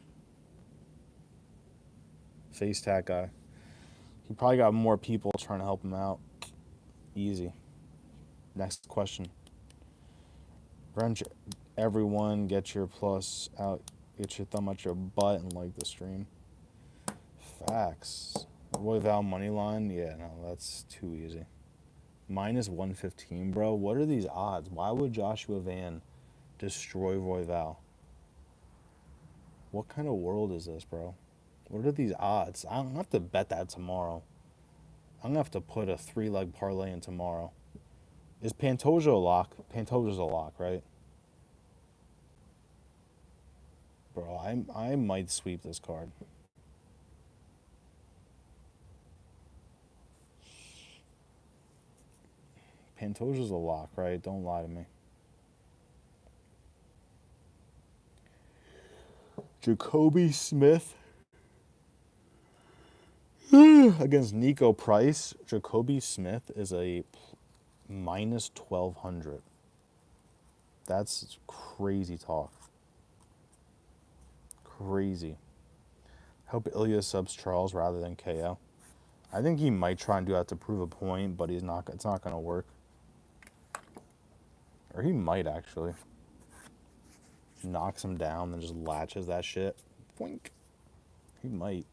Face tat guy. He probably got more people trying to help him out. Easy. Next question. Wrench everyone, get your plus out, get your thumb out your butt and like the stream. Facts. Royval money line? Yeah, no, that's too easy. Minus 115, bro. What are these odds? Why would Joshua Van destroy Royval? What kind of world is this, bro? What are these odds? I'm gonna have to bet that tomorrow. I'm gonna have to put a 3-leg parlay in tomorrow. Is Pantoja a lock? Pantoja's a lock, right? Bro, I might sweep this card. Pantoja's a lock, right? Don't lie to me. Jacoby Smith against Nico Price. Jacoby Smith is a minus 1,200. That's crazy talk. Crazy. Hope Ilya subs Charles rather than KO. I think he might try and do that to prove a point, but he's not. It's not going to work. Or he might actually. Knocks him down, then just latches that shit. Boink. He might.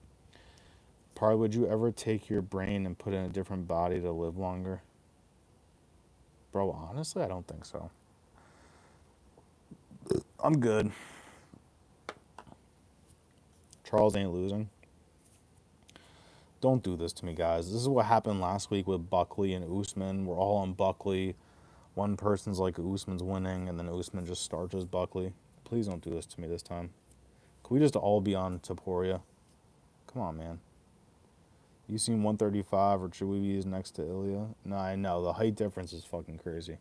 Probably, would you ever take your brain and put it in a different body to live longer? Bro, honestly, I don't think so. I'm good. Charles ain't losing. Don't do this to me, guys. This is what happened last week with Buckley and Usman. We're all on Buckley. One person's like Usman's winning, and then Usman just starches Buckley. Please don't do this to me this time. Can we just all be on Topuria? Come on, man. You seen 135 or Chiwiwi is next to Ilya? No, I know. The height difference is fucking crazy.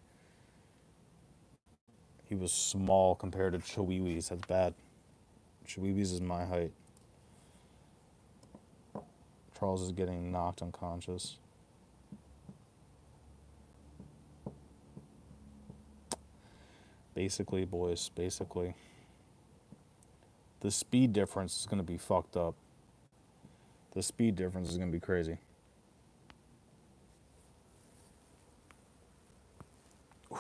He was small compared to Chiwiwi's. That's bad. Chiwiwi's is my height. Charles is getting knocked unconscious. Basically, boys, basically. The speed difference is going to be fucked up. The speed difference is going to be crazy. Whew.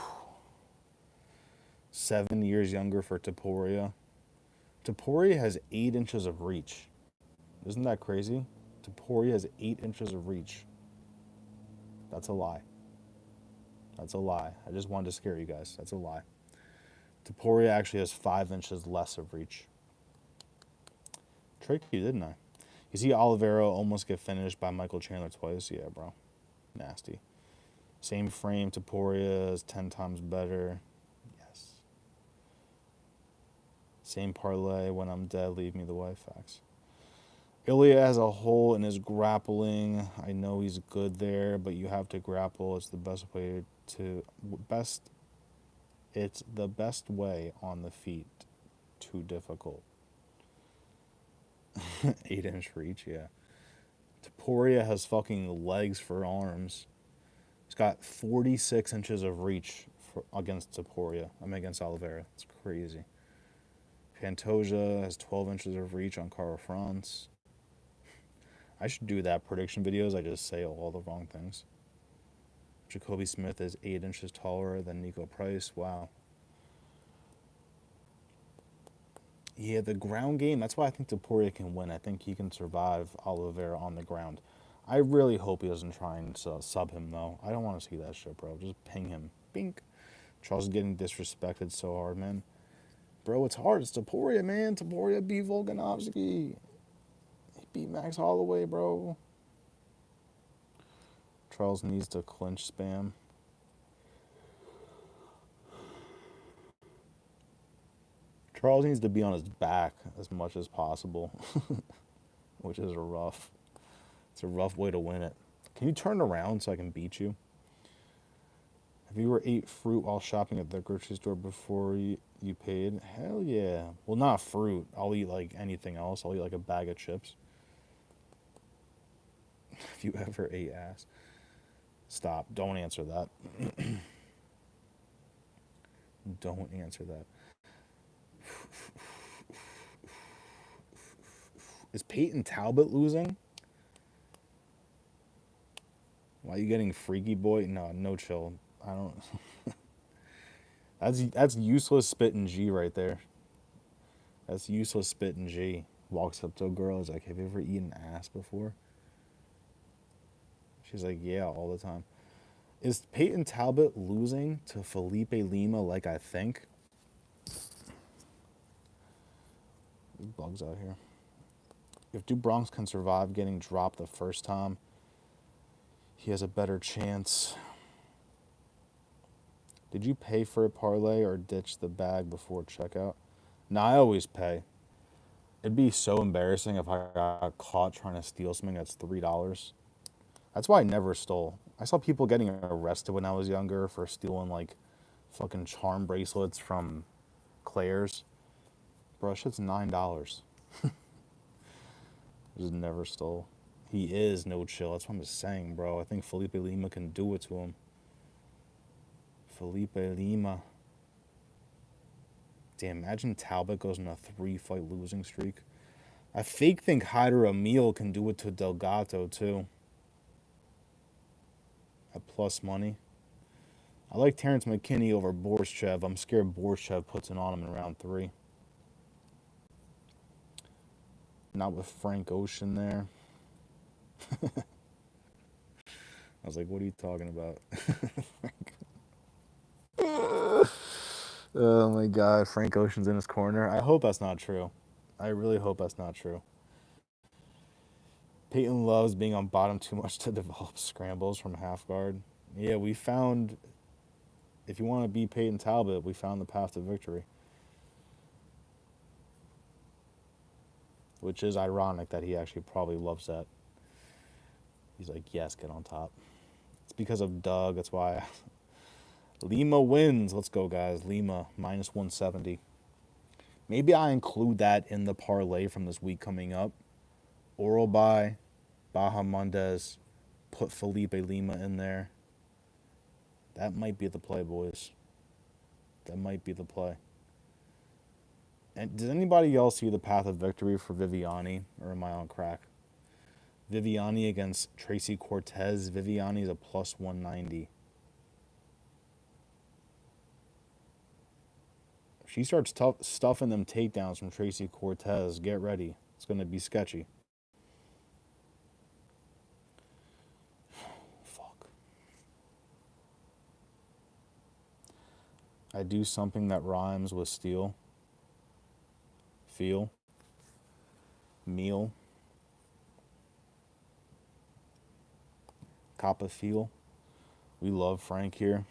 7 years younger for Topuria. Topuria has 8 inches of reach. Isn't that crazy? Topuria has 8 inches of reach. That's a lie. That's a lie. I just wanted to scare you guys. That's a lie. Topuria actually has 5 inches less of reach. Tricked you, didn't I? You see Oliveira almost get finished by Michael Chandler twice? Yeah, bro. Nasty. Same frame, Topuria is 10 times better. Yes. Same parlay, when I'm dead, leave me the wife. Facts. Ilya has a hole in his grappling. I know he's good there, but you have to grapple. It's the best way to... It's the best way on the feet. Too difficult. 8-inch reach, yeah. Taporia has fucking legs for arms. He's got 46 inches of reach against Taporia. Against Oliveira. It's crazy. Pantoja has 12 inches of reach on Carl France. I should do that prediction videos. I just say all the wrong things. Jacoby Smith is 8 inches taller than Nico Price. Wow. Yeah, the ground game, that's why I think Taporia can win. I think he can survive Oliveira on the ground. I really hope he doesn't try and sub him, though. I don't want to see that shit, bro. Just ping him. Bink. Charles is getting disrespected so hard, man. Bro, it's hard. It's Taporia, man. Taporia beat Volkanovski. He beat Max Holloway, bro. Charles needs to clinch spam. Charles needs to be on his back as much as possible, which is it's a rough way to win it. Can you turn around so I can beat you? Have you ever ate fruit while shopping at the grocery store before you paid? Hell yeah. Well, not fruit. I'll eat like anything else. I'll eat like a bag of chips. Have you ever ate ass? Stop. Don't answer that. Don't answer that. Is Peyton Talbot losing? Why are you getting freaky, boy? No chill. I don't. That's useless spit and G right there. That's useless spit and G. Walks up to a girl, is like, have you ever eaten ass before? She's like, yeah, all the time. Is Peyton Talbot losing to Felipe Lima like I think? There's bugs out here. If Dubronx can survive getting dropped the first time, he has a better chance. Did you pay for a parlay or ditch the bag before checkout? No, I always pay. It'd be so embarrassing if I got caught trying to steal something that's $3. That's why I never stole. I saw people getting arrested when I was younger for stealing like fucking charm bracelets from Claire's. Bro, shit's $9. Just never stole. He is no chill. That's what I'm just saying, bro. I think Felipe Lima can do it to him. Felipe Lima. Damn, imagine Talbot goes on a 3-fight losing streak. I think Hyder Emil can do it to Delgado, too. At plus money. I like Terrence McKinney over Borschev. I'm scared Borschev puts it on him in round 3. Not with Frank Ocean there. I was like, what are you talking about? Oh my God, Frank Ocean's in his corner. I hope that's not true. I really hope that's not true. Peyton loves being on bottom too much to develop scrambles from half guard. Yeah, we found, if you want to beat Peyton Talbot, we found the path to victory. Which is ironic that he actually probably loves that. He's like, yes, get on top. It's because of Doug. That's why. Lima wins. Let's go, guys. Lima, minus 170. Maybe I include that in the parlay from this week coming up. Oral by Bahamondes. Put Felipe Lima in there. That might be the play, boys. That might be the play. And does anybody else see the path of victory for Viviani, or am I on crack? Viviani against Tracy Cortez. Viviani is a plus 190. If she starts stuffing them takedowns from Tracy Cortez, get ready. It's going to be sketchy. Fuck. I do something that rhymes with steal. Feel. Meal. Coppa feel. We love Frank here.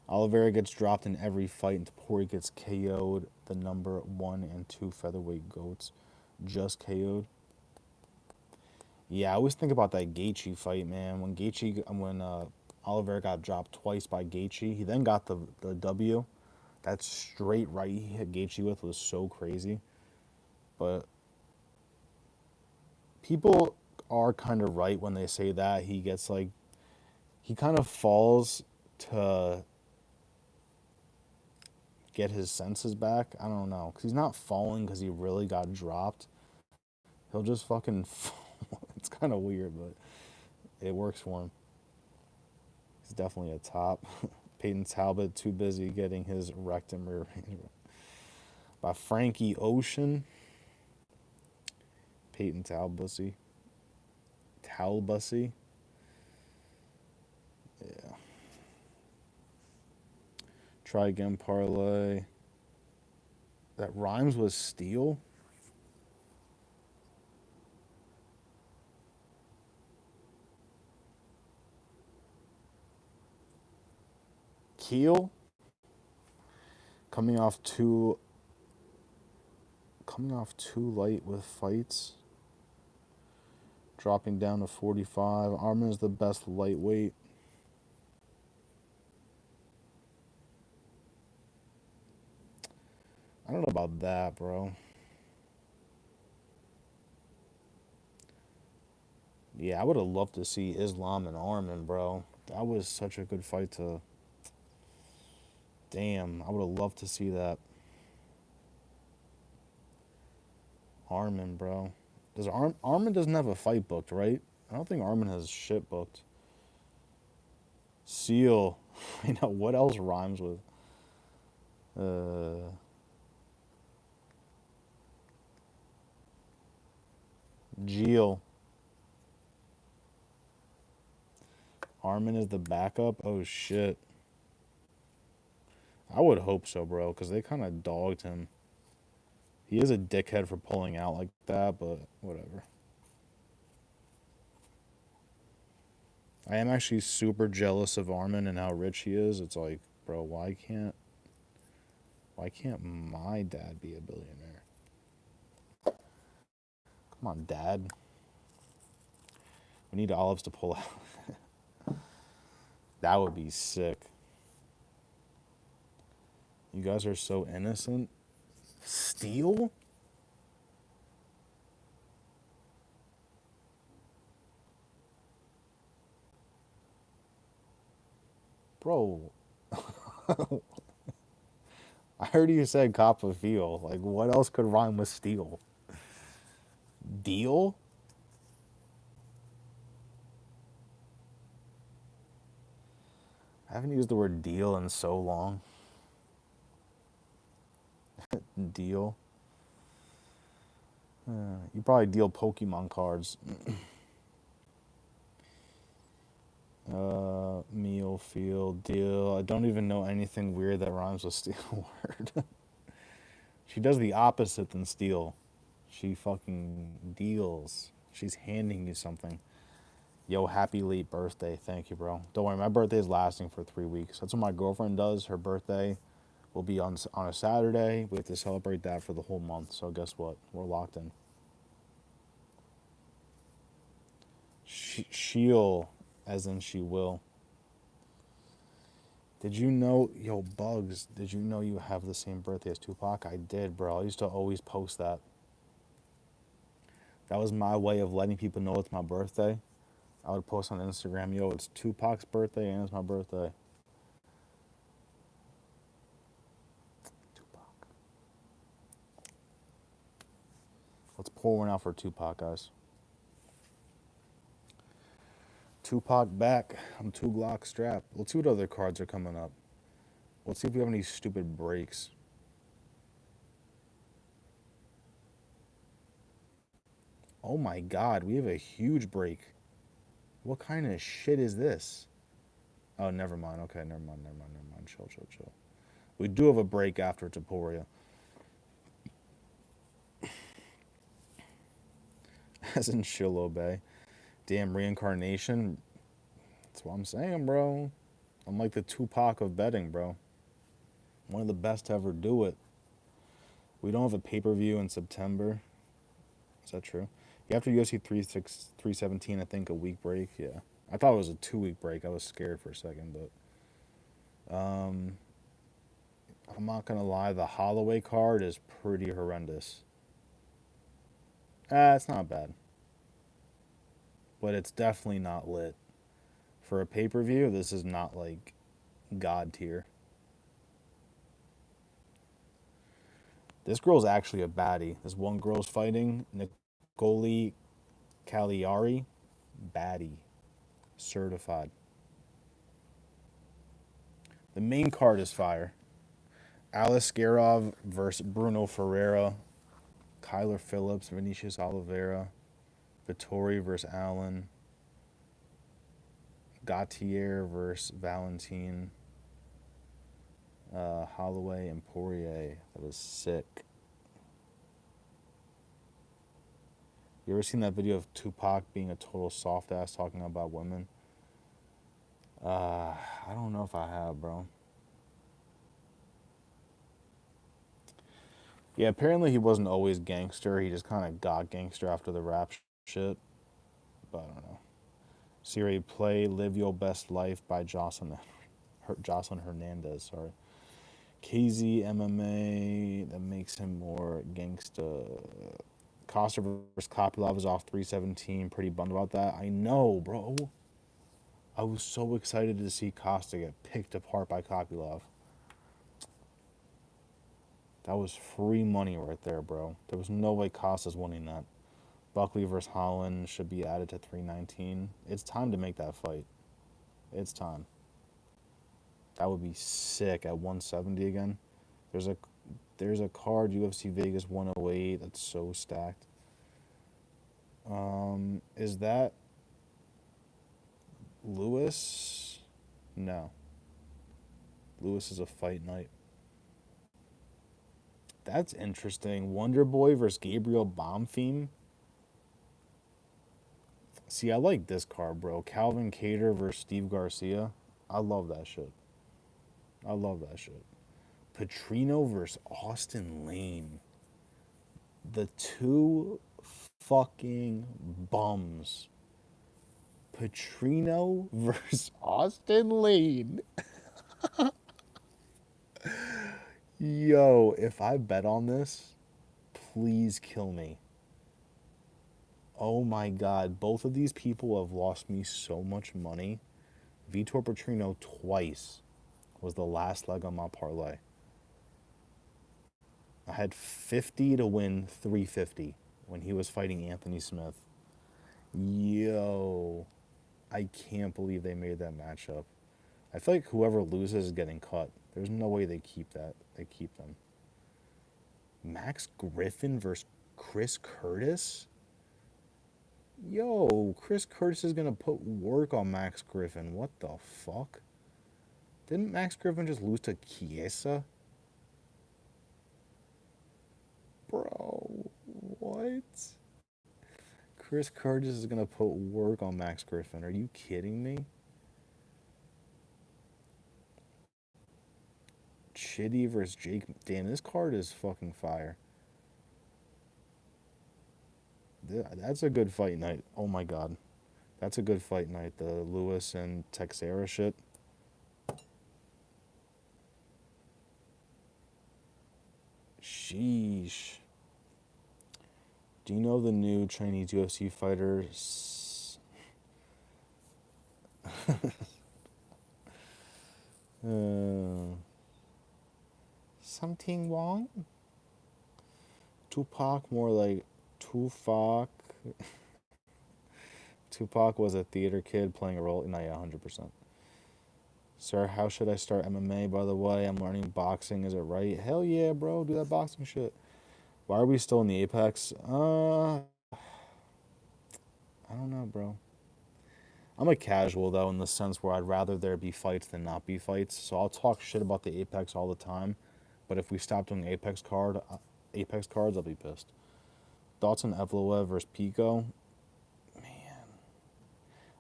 Oliveira gets dropped in every fight and Tapori gets KO'd. The number 1 and 2 featherweight goats just KO'd. Yeah, I always think about that Gaethje fight, man. When Oliveira got dropped twice by Gaethje. He then got the W. That straight right he hit Gaethje with was so crazy. But people are kind of right when they say that. He gets like, he kind of falls to get his senses back. I don't know. Because he's not falling because he really got dropped. He'll just fucking fall. It's kind of weird, but it works for him. He's definitely a top. Peyton Talbot too busy getting his rectum rearranged by Frankie Ocean. Peyton Talbussy. Talbussy. Yeah. Try again, parlay. That rhymes with steel. Keel. Coming off too light with fights. Dropping down to 45. Armin is the best lightweight. I don't know about that, bro. Yeah, I would have loved to see Islam and Armin, bro. That was such a good fight to... Damn, I would have loved to see that. Armin, bro. Armin doesn't have a fight booked, right? I don't think Armin has shit booked. Seal. I know, what else rhymes with... Geel. Armin is the backup? Oh, shit. I would hope so, bro, because they kind of dogged him. He is a dickhead for pulling out like that, but whatever. I am actually super jealous of Armin and how rich he is. It's like, bro, why can't my dad be a billionaire? Come on, Dad. We need Olives to pull out. That would be sick. You guys are so innocent. Steel? Bro. I heard you said cop a feel. Like, what else could rhyme with steel? Deal? I haven't used the word deal in so long. Deal. You probably deal Pokemon cards. Meal, field, deal. I don't even know anything weird that rhymes with steel word. She does the opposite than steal. She fucking deals. She's handing you something. Yo, happy late birthday. Thank you, bro. Don't worry, my birthday is lasting for 3 weeks. That's what my girlfriend does. Her birthday will be on a Saturday. We have to celebrate that for the whole month. So guess what? We're locked in. She'll, as in she will. Did you know, yo, Bugs, did you know you have the same birthday as Tupac? I did, bro. I used to always post that. That was my way of letting people know it's my birthday. I would post on Instagram, yo, it's Tupac's birthday and it's my birthday. Tupac. Let's pour one out for Tupac, guys. Tupac back. I'm 2 Glock strapped. Let's see what other cards are coming up. Let's see if we have any stupid breaks. Oh my god, we have a huge break. What kind of shit is this? Oh, never mind. Okay, never mind. Chill. We do have a break after Taporia. As in Shiloh Bay. Damn, reincarnation. That's what I'm saying, bro. I'm like the Tupac of betting, bro. One of the best to ever do it. We don't have a pay-per-view in September. Is that true? Yeah, after UFC 317, I think a week break, yeah. I thought it was a 2-week break. I was scared for a second, but I'm not gonna lie. The Holloway card is pretty horrendous. It's not bad, but it's definitely not lit. For a pay-per-view, this is not like god tier. This girl's actually a baddie. This one girl's fighting Nicole Cagliari, baddie, certified. The main card is fire. Alice Skarov versus Bruno Ferreira, Kyler Phillips, Vinicius Oliveira, Vittori versus Allen, Gautier versus Valentine, Holloway and Poirier. That was sick. You ever seen that video of Tupac being a total soft ass talking about women? I don't know if I have, bro. Yeah, apparently he wasn't always gangster. He just kind of got gangster after the rap shit. But I don't know. Siri, play "Live Your Best Life" by Jocelyn Hernandez. Sorry. KZ MMA, that makes him more gangsta. Costa versus Kopylov is off 317. Pretty bummed about that. I know, bro. I was so excited to see Costa get picked apart by Kopylov. That was free money right there, bro. There was no way Costa's winning that. Buckley versus Holland should be added to 319. It's time to make that fight. It's time. That would be sick at 170 again. There's a card UFC Vegas 108 that's so stacked. Is that Lewis? No. Lewis is a fight night. That's interesting. Wonder Boy versus Gabriel Bonfim. See, I like this card, bro. Calvin Kattar versus Steve Garcia. I love that shit. I love that shit. Petrino versus Austin Lane. The two fucking bums. Petrino versus Austin Lane. Yo, if I bet on this, please kill me. Oh my god, both of these people have lost me so much money. Vitor Petrino twice was the last leg on my parlay. I had 50 to win 350 when he was fighting Anthony Smith. Yo, I can't believe they made that matchup. I feel like whoever loses is getting cut. There's no way they keep that. They keep them. Max Griffin versus Chris Curtis? Yo, Chris Curtis is going to put work on Max Griffin. What the fuck? Didn't Max Griffin just lose to Chiesa? Bro, what? Chris Curtis is going to put work on Max Griffin. Are you kidding me? Chitty versus Jake. Damn, this card is fucking fire. That's a good fight night. Oh my god. That's a good fight night. The Lewis and Texera shit. Sheesh. Do you know the new Chinese UFC fighters? Something wrong? Tupac, more like Tupac. Tupac was a theater kid playing a role. No, yeah, 100%. Sir, how should I start MMA, by the way? I'm learning boxing. Is it right? Hell yeah, bro. Do that boxing shit. Why are we still in the Apex? I don't know, bro. I'm a casual, though, in the sense where I'd rather there be fights than not be fights. So I'll talk shit about the Apex all the time. But if we stop doing Apex cards, I'll be pissed. Thoughts on Evloev versus Pico? Man,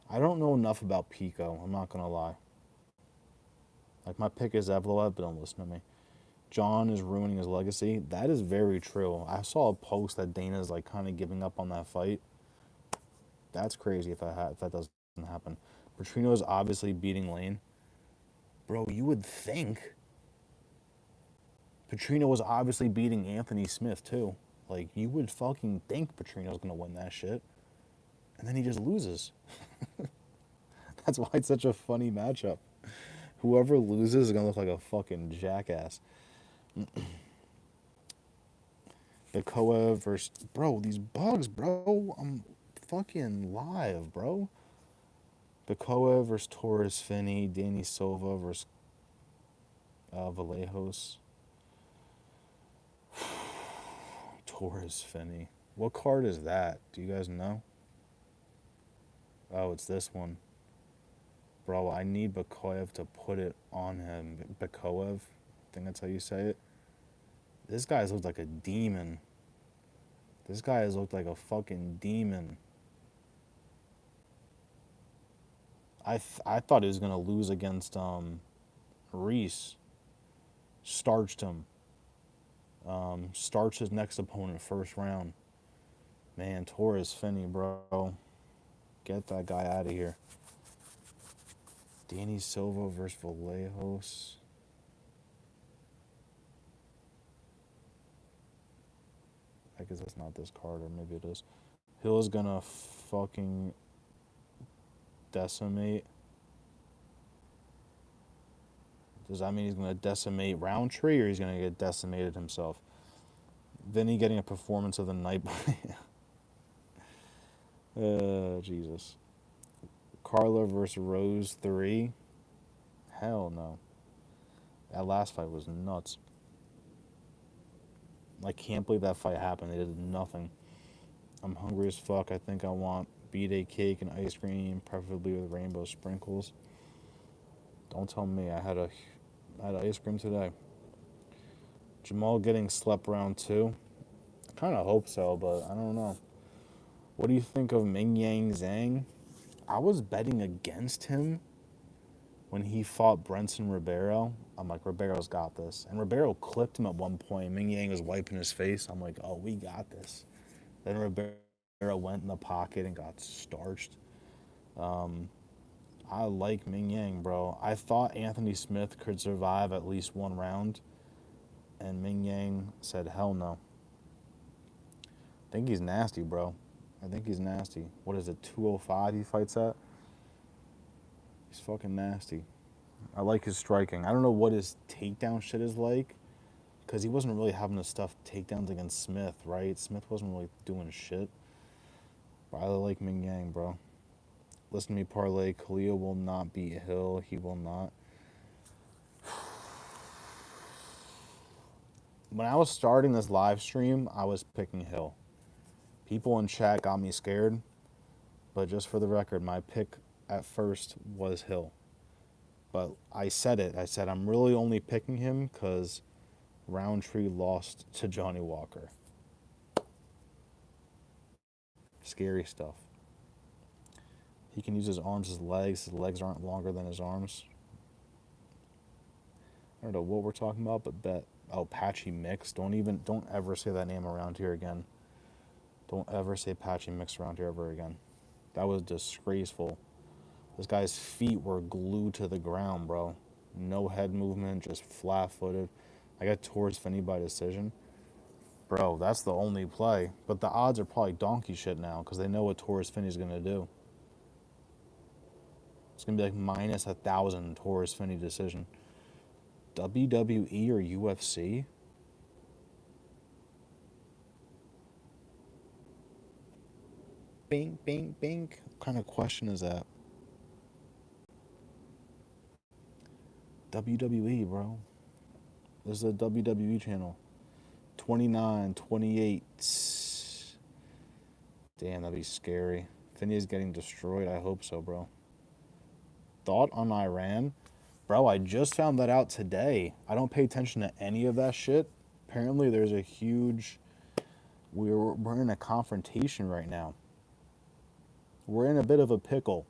I don't know enough about Pico. I'm not going to lie. Like, my pick is Evloev, but don't listen to me. John is ruining his legacy. That is very true. I saw a post that Dana's, like, kind of giving up on that fight. That's crazy if that doesn't happen. Petrino is obviously beating Lane. Bro, you would think Petrino was obviously beating Anthony Smith, too. Like, you would fucking think Petrino's going to win that shit. And then he just loses. That's why it's such a funny matchup. Whoever loses is going to look like a fucking jackass. Bekoa versus... Bro, these bugs, bro. I'm fucking live, bro. Bekoa versus Torres Finney. Danny Silva versus Vallejos. Torres Finney. What card is that? Do you guys know? Oh, it's this one. Bro, I need Bekoev to put it on him. Bekoev? I think that's how you say it. This guy's looked like a demon. This guy has looked like a fucking demon. I thought he was going to lose against Reese. Starched him. Starched his next opponent first round. Man, Torres Finney, bro. Get that guy out of here. Danny Silva versus Vallejos. I guess that's not this card, or maybe it is. Hill is gonna fucking decimate. Does that mean he's gonna decimate Rountree, or he's gonna get decimated himself? Vinny getting a performance of the night. Jesus. Carla versus Rose 3. Hell no. That last fight was nuts. I can't believe that fight happened. They did nothing. I'm hungry as fuck. I think I want B-Day cake and ice cream, preferably with rainbow sprinkles. Don't tell me. I had ice cream today. Jamal getting slept round 2. I kind of hope so, but I don't know. What do you think of Ming Yang Zhang? I was betting against him when he fought Brenson Ribeiro. I'm like, Ribeiro's got this. And Ribeiro clipped him at one point. Ming Yang was wiping his face. I'm like, oh, we got this. Then Ribeiro went in the pocket and got starched. I like Ming Yang, bro. I thought Anthony Smith could survive at least one round. And Ming Yang said, hell no. I think he's nasty, bro. I think he's nasty. What is it, 205 he fights at? He's fucking nasty. I like his striking. I don't know what his takedown shit is like, because he wasn't really having to stuff takedowns against Smith, right? Smith wasn't really doing shit. But I like Ming Yang, bro. Listen to me, Parlay. Khalil will not beat Hill. He will not. When I was starting this live stream, I was picking Hill. People in chat got me scared, but just for the record, my pick at first was Hill. But I said it. I said I'm really only picking him because Rountree lost to Johnny Walker. Scary stuff. He can use his arms as legs. His legs aren't longer than his arms. I don't know what we're talking about, but bet. Oh, Patchy Mix. Don't ever say that name around here again. Don't ever say Patchy Mix around here ever again. That was disgraceful. This guy's feet were glued to the ground, bro. No head movement, just flat-footed. I got Torres Finney by decision. Bro, that's the only play. But the odds are probably donkey shit now because they know what Torres Finney's going to do. It's going to be like minus 1,000 Torres Finney decision. WWE or UFC? Bink, bink, bink. What kind of question is that? WWE, bro. This is a WWE channel. 29, 28. Damn, that'd be scary. Finney's getting destroyed. I hope so, bro. Thought on Iran? Bro, I just found that out today. I don't pay attention to any of that shit. Apparently, there's a huge... We're in a confrontation right now. We're in a bit of a pickle.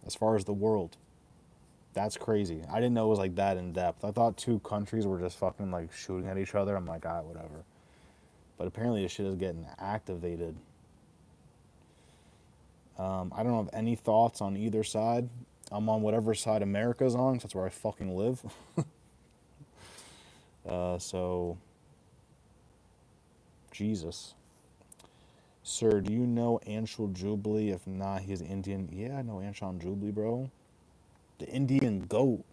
As far as the world. That's crazy. I didn't know it was like that in depth. I thought two countries were just fucking like shooting at each other. I'm like, whatever. But apparently this shit is getting activated. I don't have any thoughts on either side. I'm on whatever side America's on, 'cause that's where I fucking live. So, Jesus. Sir, do you know Anshul Jubilee? If not, he's Indian. Yeah, I know Anshul Jubilee, bro. The Indian GOAT.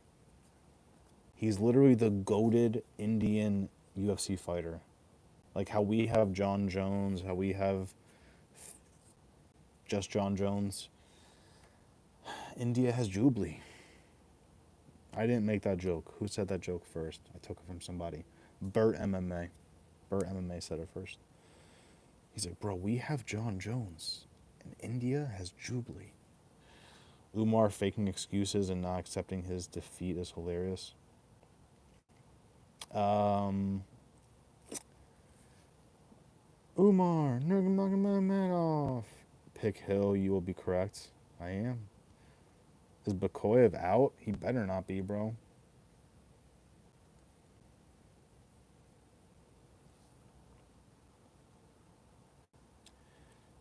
He's literally the goated Indian UFC fighter. Like how we have John Jones, how we have just John Jones. India has Jubilee. I didn't make that joke. Who said that joke first? I took it from somebody. Burt MMA. Burt MMA said it first. He's like, bro, we have John Jones, and India has Jubilee. Umar faking excuses and not accepting his defeat is hilarious. Umar, Nurmagomedov. Pick Hill, you will be correct. I am. Is Bakoyev out? He better not be, bro.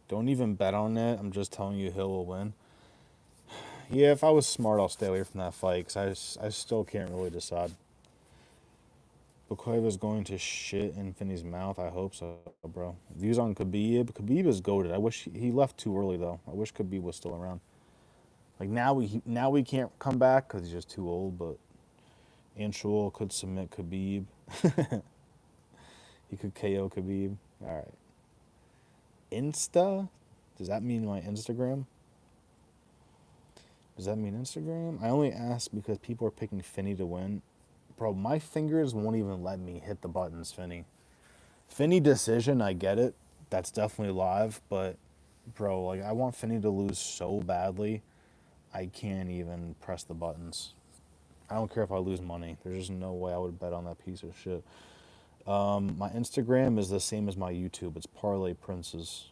Don't even bet on it. I'm just telling you Hill will win. Yeah, if I was smart, I'll stay away from that fight because I still can't really decide. Bakoyev is going to shit in Finney's mouth. I hope so, bro. Views on Khabib. Khabib is goated. I wish he left too early though. I wish Khabib was still around. Like now we can't come back because he's just too old. But Anshul could submit Khabib. He could KO Khabib. All right. Insta? Does that mean my Instagram? Does that mean Instagram? I only ask because people are picking Finney to win. Bro, my fingers won't even let me hit the buttons, Finney. Finney decision, I get it. That's definitely live, but bro, like I want Finney to lose so badly, I can't even press the buttons. I don't care if I lose money. There's just no way I would bet on that piece of shit. My Instagram is the same as my YouTube. It's Parlay Princes.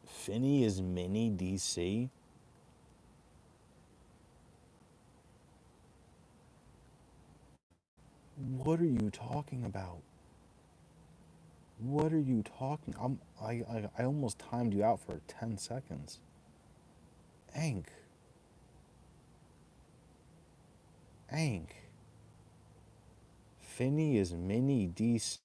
Finney is mini DC. What are you talking about? What are you talking? I almost timed you out for 10 seconds. Ank. Finney is mini DC.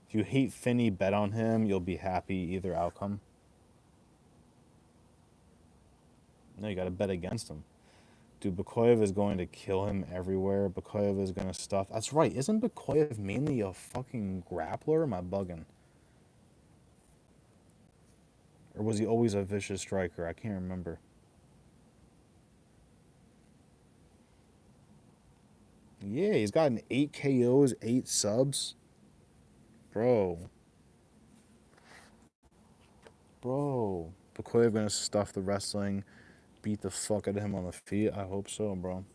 If you hate Finney, bet on him. You'll be happy either outcome. No, you got to bet against him. Dude, Bakoyev is going to kill him everywhere. Bakoyev is going to stuff. That's right. Isn't Bakoyev mainly a fucking grappler? Am I bugging? Or was he always a vicious striker? I can't remember. Yeah, he's gotten 8 KOs, 8 subs. Bro. Bakoyev going to stuff the wrestling, beat the fuck out of him on the feet. I hope so, bro.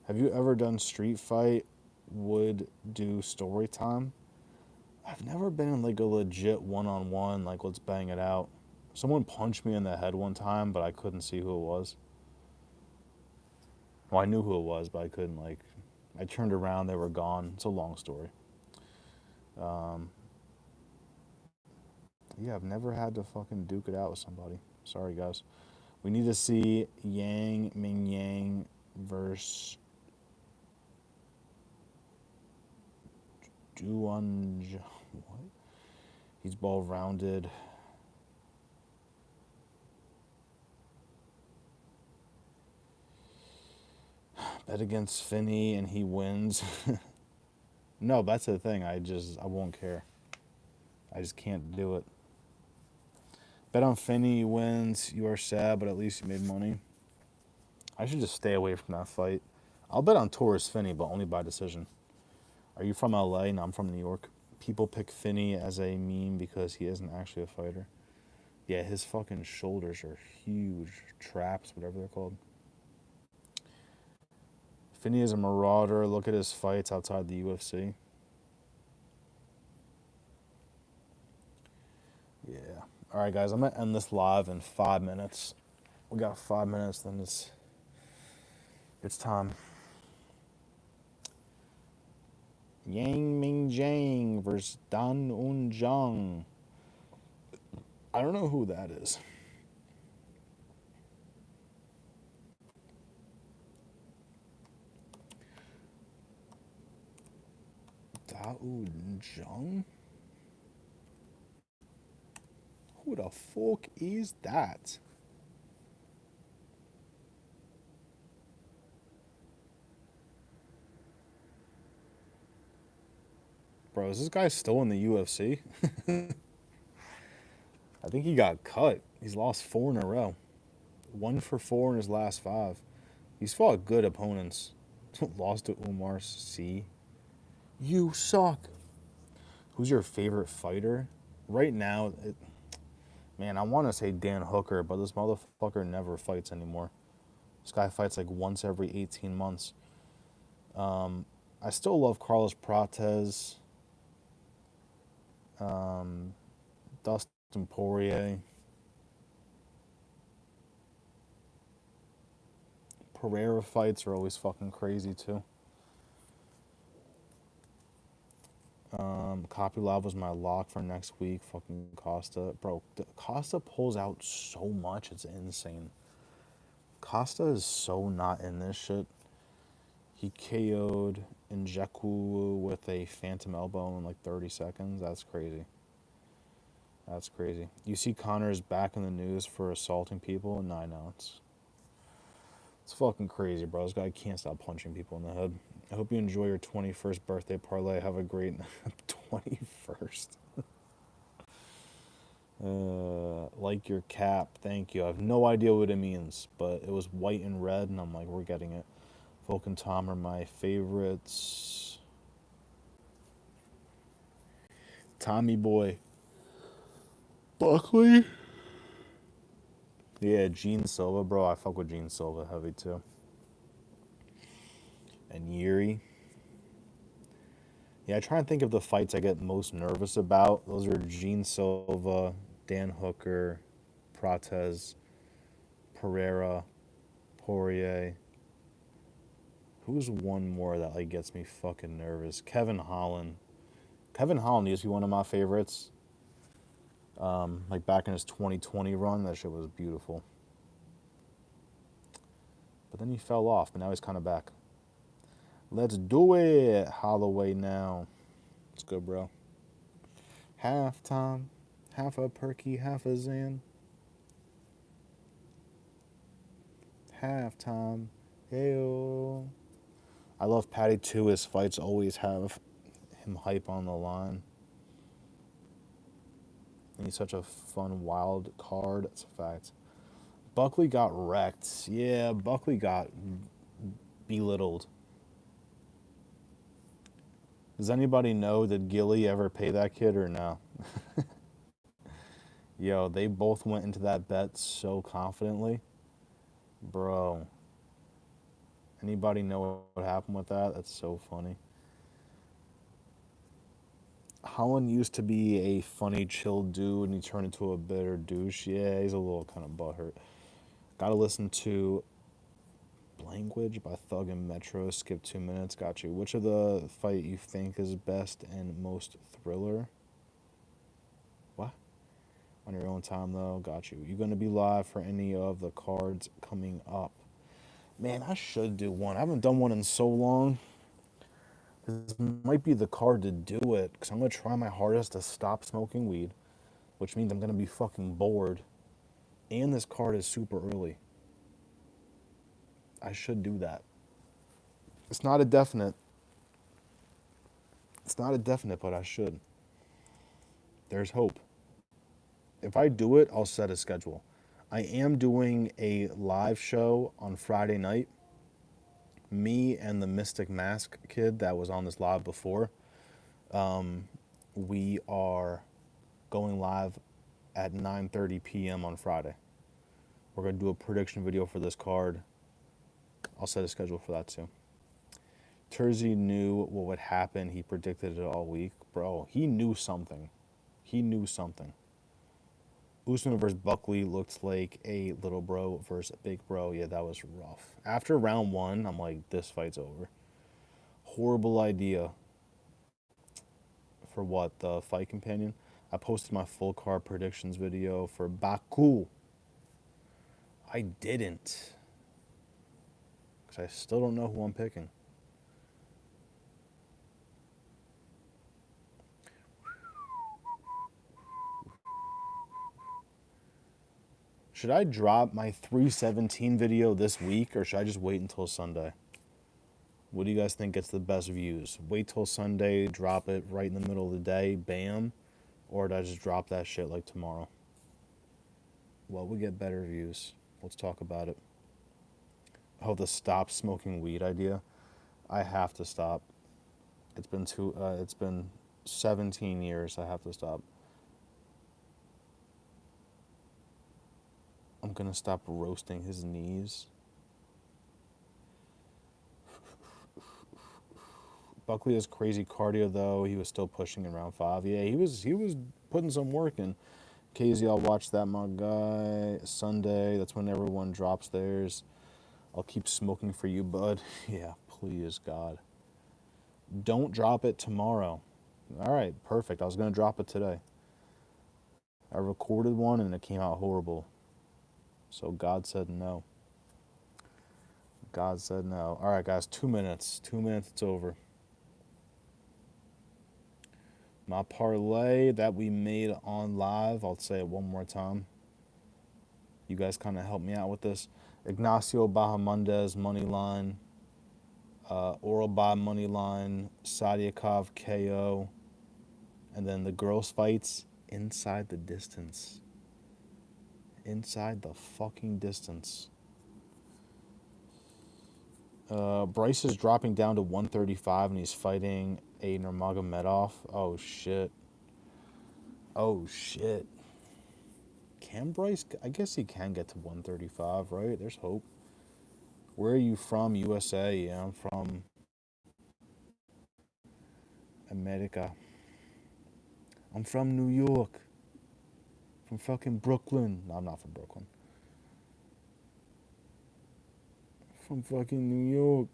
Have you ever done street fight? Would do story time? I've never been in like a legit one-on-one, like let's bang it out. Someone punched me in the head one time, but I couldn't see who it was. Well, I knew who it was, but I couldn't like. I turned around, they were gone. It's a long story. Yeah, I've never had to fucking duke it out with somebody. Sorry, guys. We need to see Yang Ming Yang versus Duan. What? He's ball rounded. Bet against Finney and he wins. No, that's the thing. I won't care. I just can't do it. Bet on Finney, he wins. You are sad, but at least you made money. I should just stay away from that fight. I'll bet on Taurus Finney, but only by decision. Are you from LA? No, I'm from New York. People pick Finney as a meme because he isn't actually a fighter. Yeah, his fucking shoulders are huge. Traps, whatever they're called. Finney is a marauder. Look at his fights outside the UFC. Yeah. All right, guys, I'm going to end this live in 5 minutes. We got 5 minutes, then it's time. Yang Ming Jiang versus Dan Un Zhang. I don't know who that is. Da Un Zhang? Who the fuck is that? Bro, is this guy still in the UFC? I think he got cut. He's lost 4 in a row. 1 for 4 in his last 5. He's fought good opponents. Lost to Umar C. You suck. Who's your favorite fighter? Right now, man, I want to say Dan Hooker, but this motherfucker never fights anymore. This guy fights like once every 18 months. I still love Carlos Prates, Dustin Poirier. Pereira fights are always fucking crazy too. Kopylov was my lock for next week. Fucking Costa. Bro, Costa pulls out so much, it's insane. Costa is so not in this shit. He KO'd Njeku with a phantom elbow in like 30 seconds. That's crazy. That's crazy. You see Connor's back in the news for assaulting people? And I know. It's fucking crazy, bro. This guy can't stop punching people in the head. I hope you enjoy your 21st birthday parlay. Have a great 21st. Like your cap. Thank you. I have no idea what it means, but it was white and red, and I'm like, we're getting it. Volk and Tom are my favorites. Tommy Boy. Buckley? Yeah, Gene Silva, bro. I fuck with Gene Silva heavy, too. And Yuri. Yeah, I try and think of the fights I get most nervous about. Those are Gene Silva, Dan Hooker, Prates, Pereira, Poirier. Who's one more that like gets me fucking nervous? Kevin Holland. Kevin Holland used to be one of my favorites. Like back in his 2020 run, that shit was beautiful. But then he fell off, but now he's kind of back. Let's do it, Holloway now. Let's go, bro. Half time, half a perky, half a Zan. Half time, heyo. I love Patty too. His fights always have him hype on the line. And he's such a fun, wild card. That's a fact. Buckley got wrecked. Yeah, Buckley got belittled. Does anybody know, did Gilly ever pay that kid or no? Yo, they both went into that bet so confidently. Bro. Anybody know what happened with that? That's so funny. Holland used to be a funny, chill dude, and he turned into a bitter douche. Yeah, he's a little kind of butthurt. Gotta listen to Language by Thug and Metro. Skip 2 minutes. Got you. Which of the fight you think is best and most thriller? What? On your own time, though. Got you. You gonna be live for any of the cards coming up? Man, I should do one. I haven't done one in so long. This might be the card to do it, because I'm going to try my hardest to stop smoking weed, which means I'm going to be fucking bored. And this card is super early. I should do that. It's not a definite. It's not a definite, but I should. There's hope. If I do it, I'll set a schedule. I am doing a live show on Friday night. Me and the Mystic Mask kid that was on this live before, we are going live at 9:30 p.m. on Friday. We're going to do a prediction video for this card. I'll set a schedule for that too. Terzi knew what would happen. He predicted it all week. Bro, he knew something. He knew something. Usman versus Buckley looked like a little bro versus a big bro. Yeah, that was rough. After round 1, I'm like, this fight's over. Horrible idea. For what? The fight companion? I posted my full card predictions video for Baku. I didn't. Because I still don't know who I'm picking. Should I drop my 317 video this week, or should I just wait until Sunday? What do you guys think gets the best views? Wait till Sunday, drop it right in the middle of the day, bam? Or did I just drop that shit like tomorrow? Well, we get better views. Let's talk about it. Oh, the stop smoking weed idea. I have to stop. It's been 17 years. I have to stop. I'm gonna stop roasting his knees. Buckley has crazy cardio though. He was still pushing in round 5. Yeah, he was putting some work in. KZ, I'll watch that, my guy. Sunday, that's when everyone drops theirs. I'll keep smoking for you, bud. Yeah, please, God. Don't drop it tomorrow. All right, perfect. I was going to drop it today. I recorded one and it came out horrible. So God said no. God said no. All right, guys, 2 minutes. 2 minutes, it's over. My parlay that we made on live, I'll say it one more time. You guys kind of helped me out with this. Ignacio Bahamondes, money line. Oralba, money line. Sadiakov, KO. And then the girls' fights, inside the distance. Inside the fucking distance. Bryce is dropping down to 135 and he's fighting a Nurmagomedov. Oh, shit. Oh, shit. Can Bryce? I guess he can get to 135, right? There's hope. Where are you from? USA. Yeah, I'm from America. I'm from New York. From fucking Brooklyn. No, I'm not from Brooklyn. From fucking New York.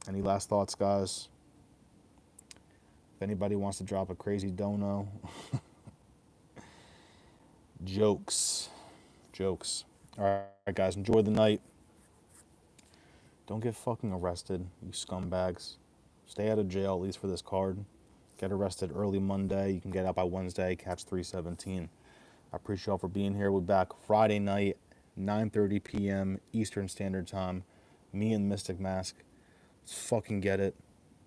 Any last thoughts, guys? If anybody wants to drop a crazy dono. Jokes. Jokes. All right, guys, enjoy the night. Don't get fucking arrested, you scumbags. Stay out of jail, at least for this card. Get arrested early Monday. You can get out by Wednesday, catch 317. I appreciate y'all for being here. We're back Friday night, 9:30 p.m. Eastern Standard Time. Me and Mystic Mask. Let's fucking get it.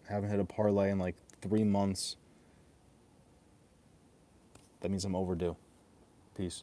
Haven't hit a parlay in like 3 months. That means I'm overdue. Peace.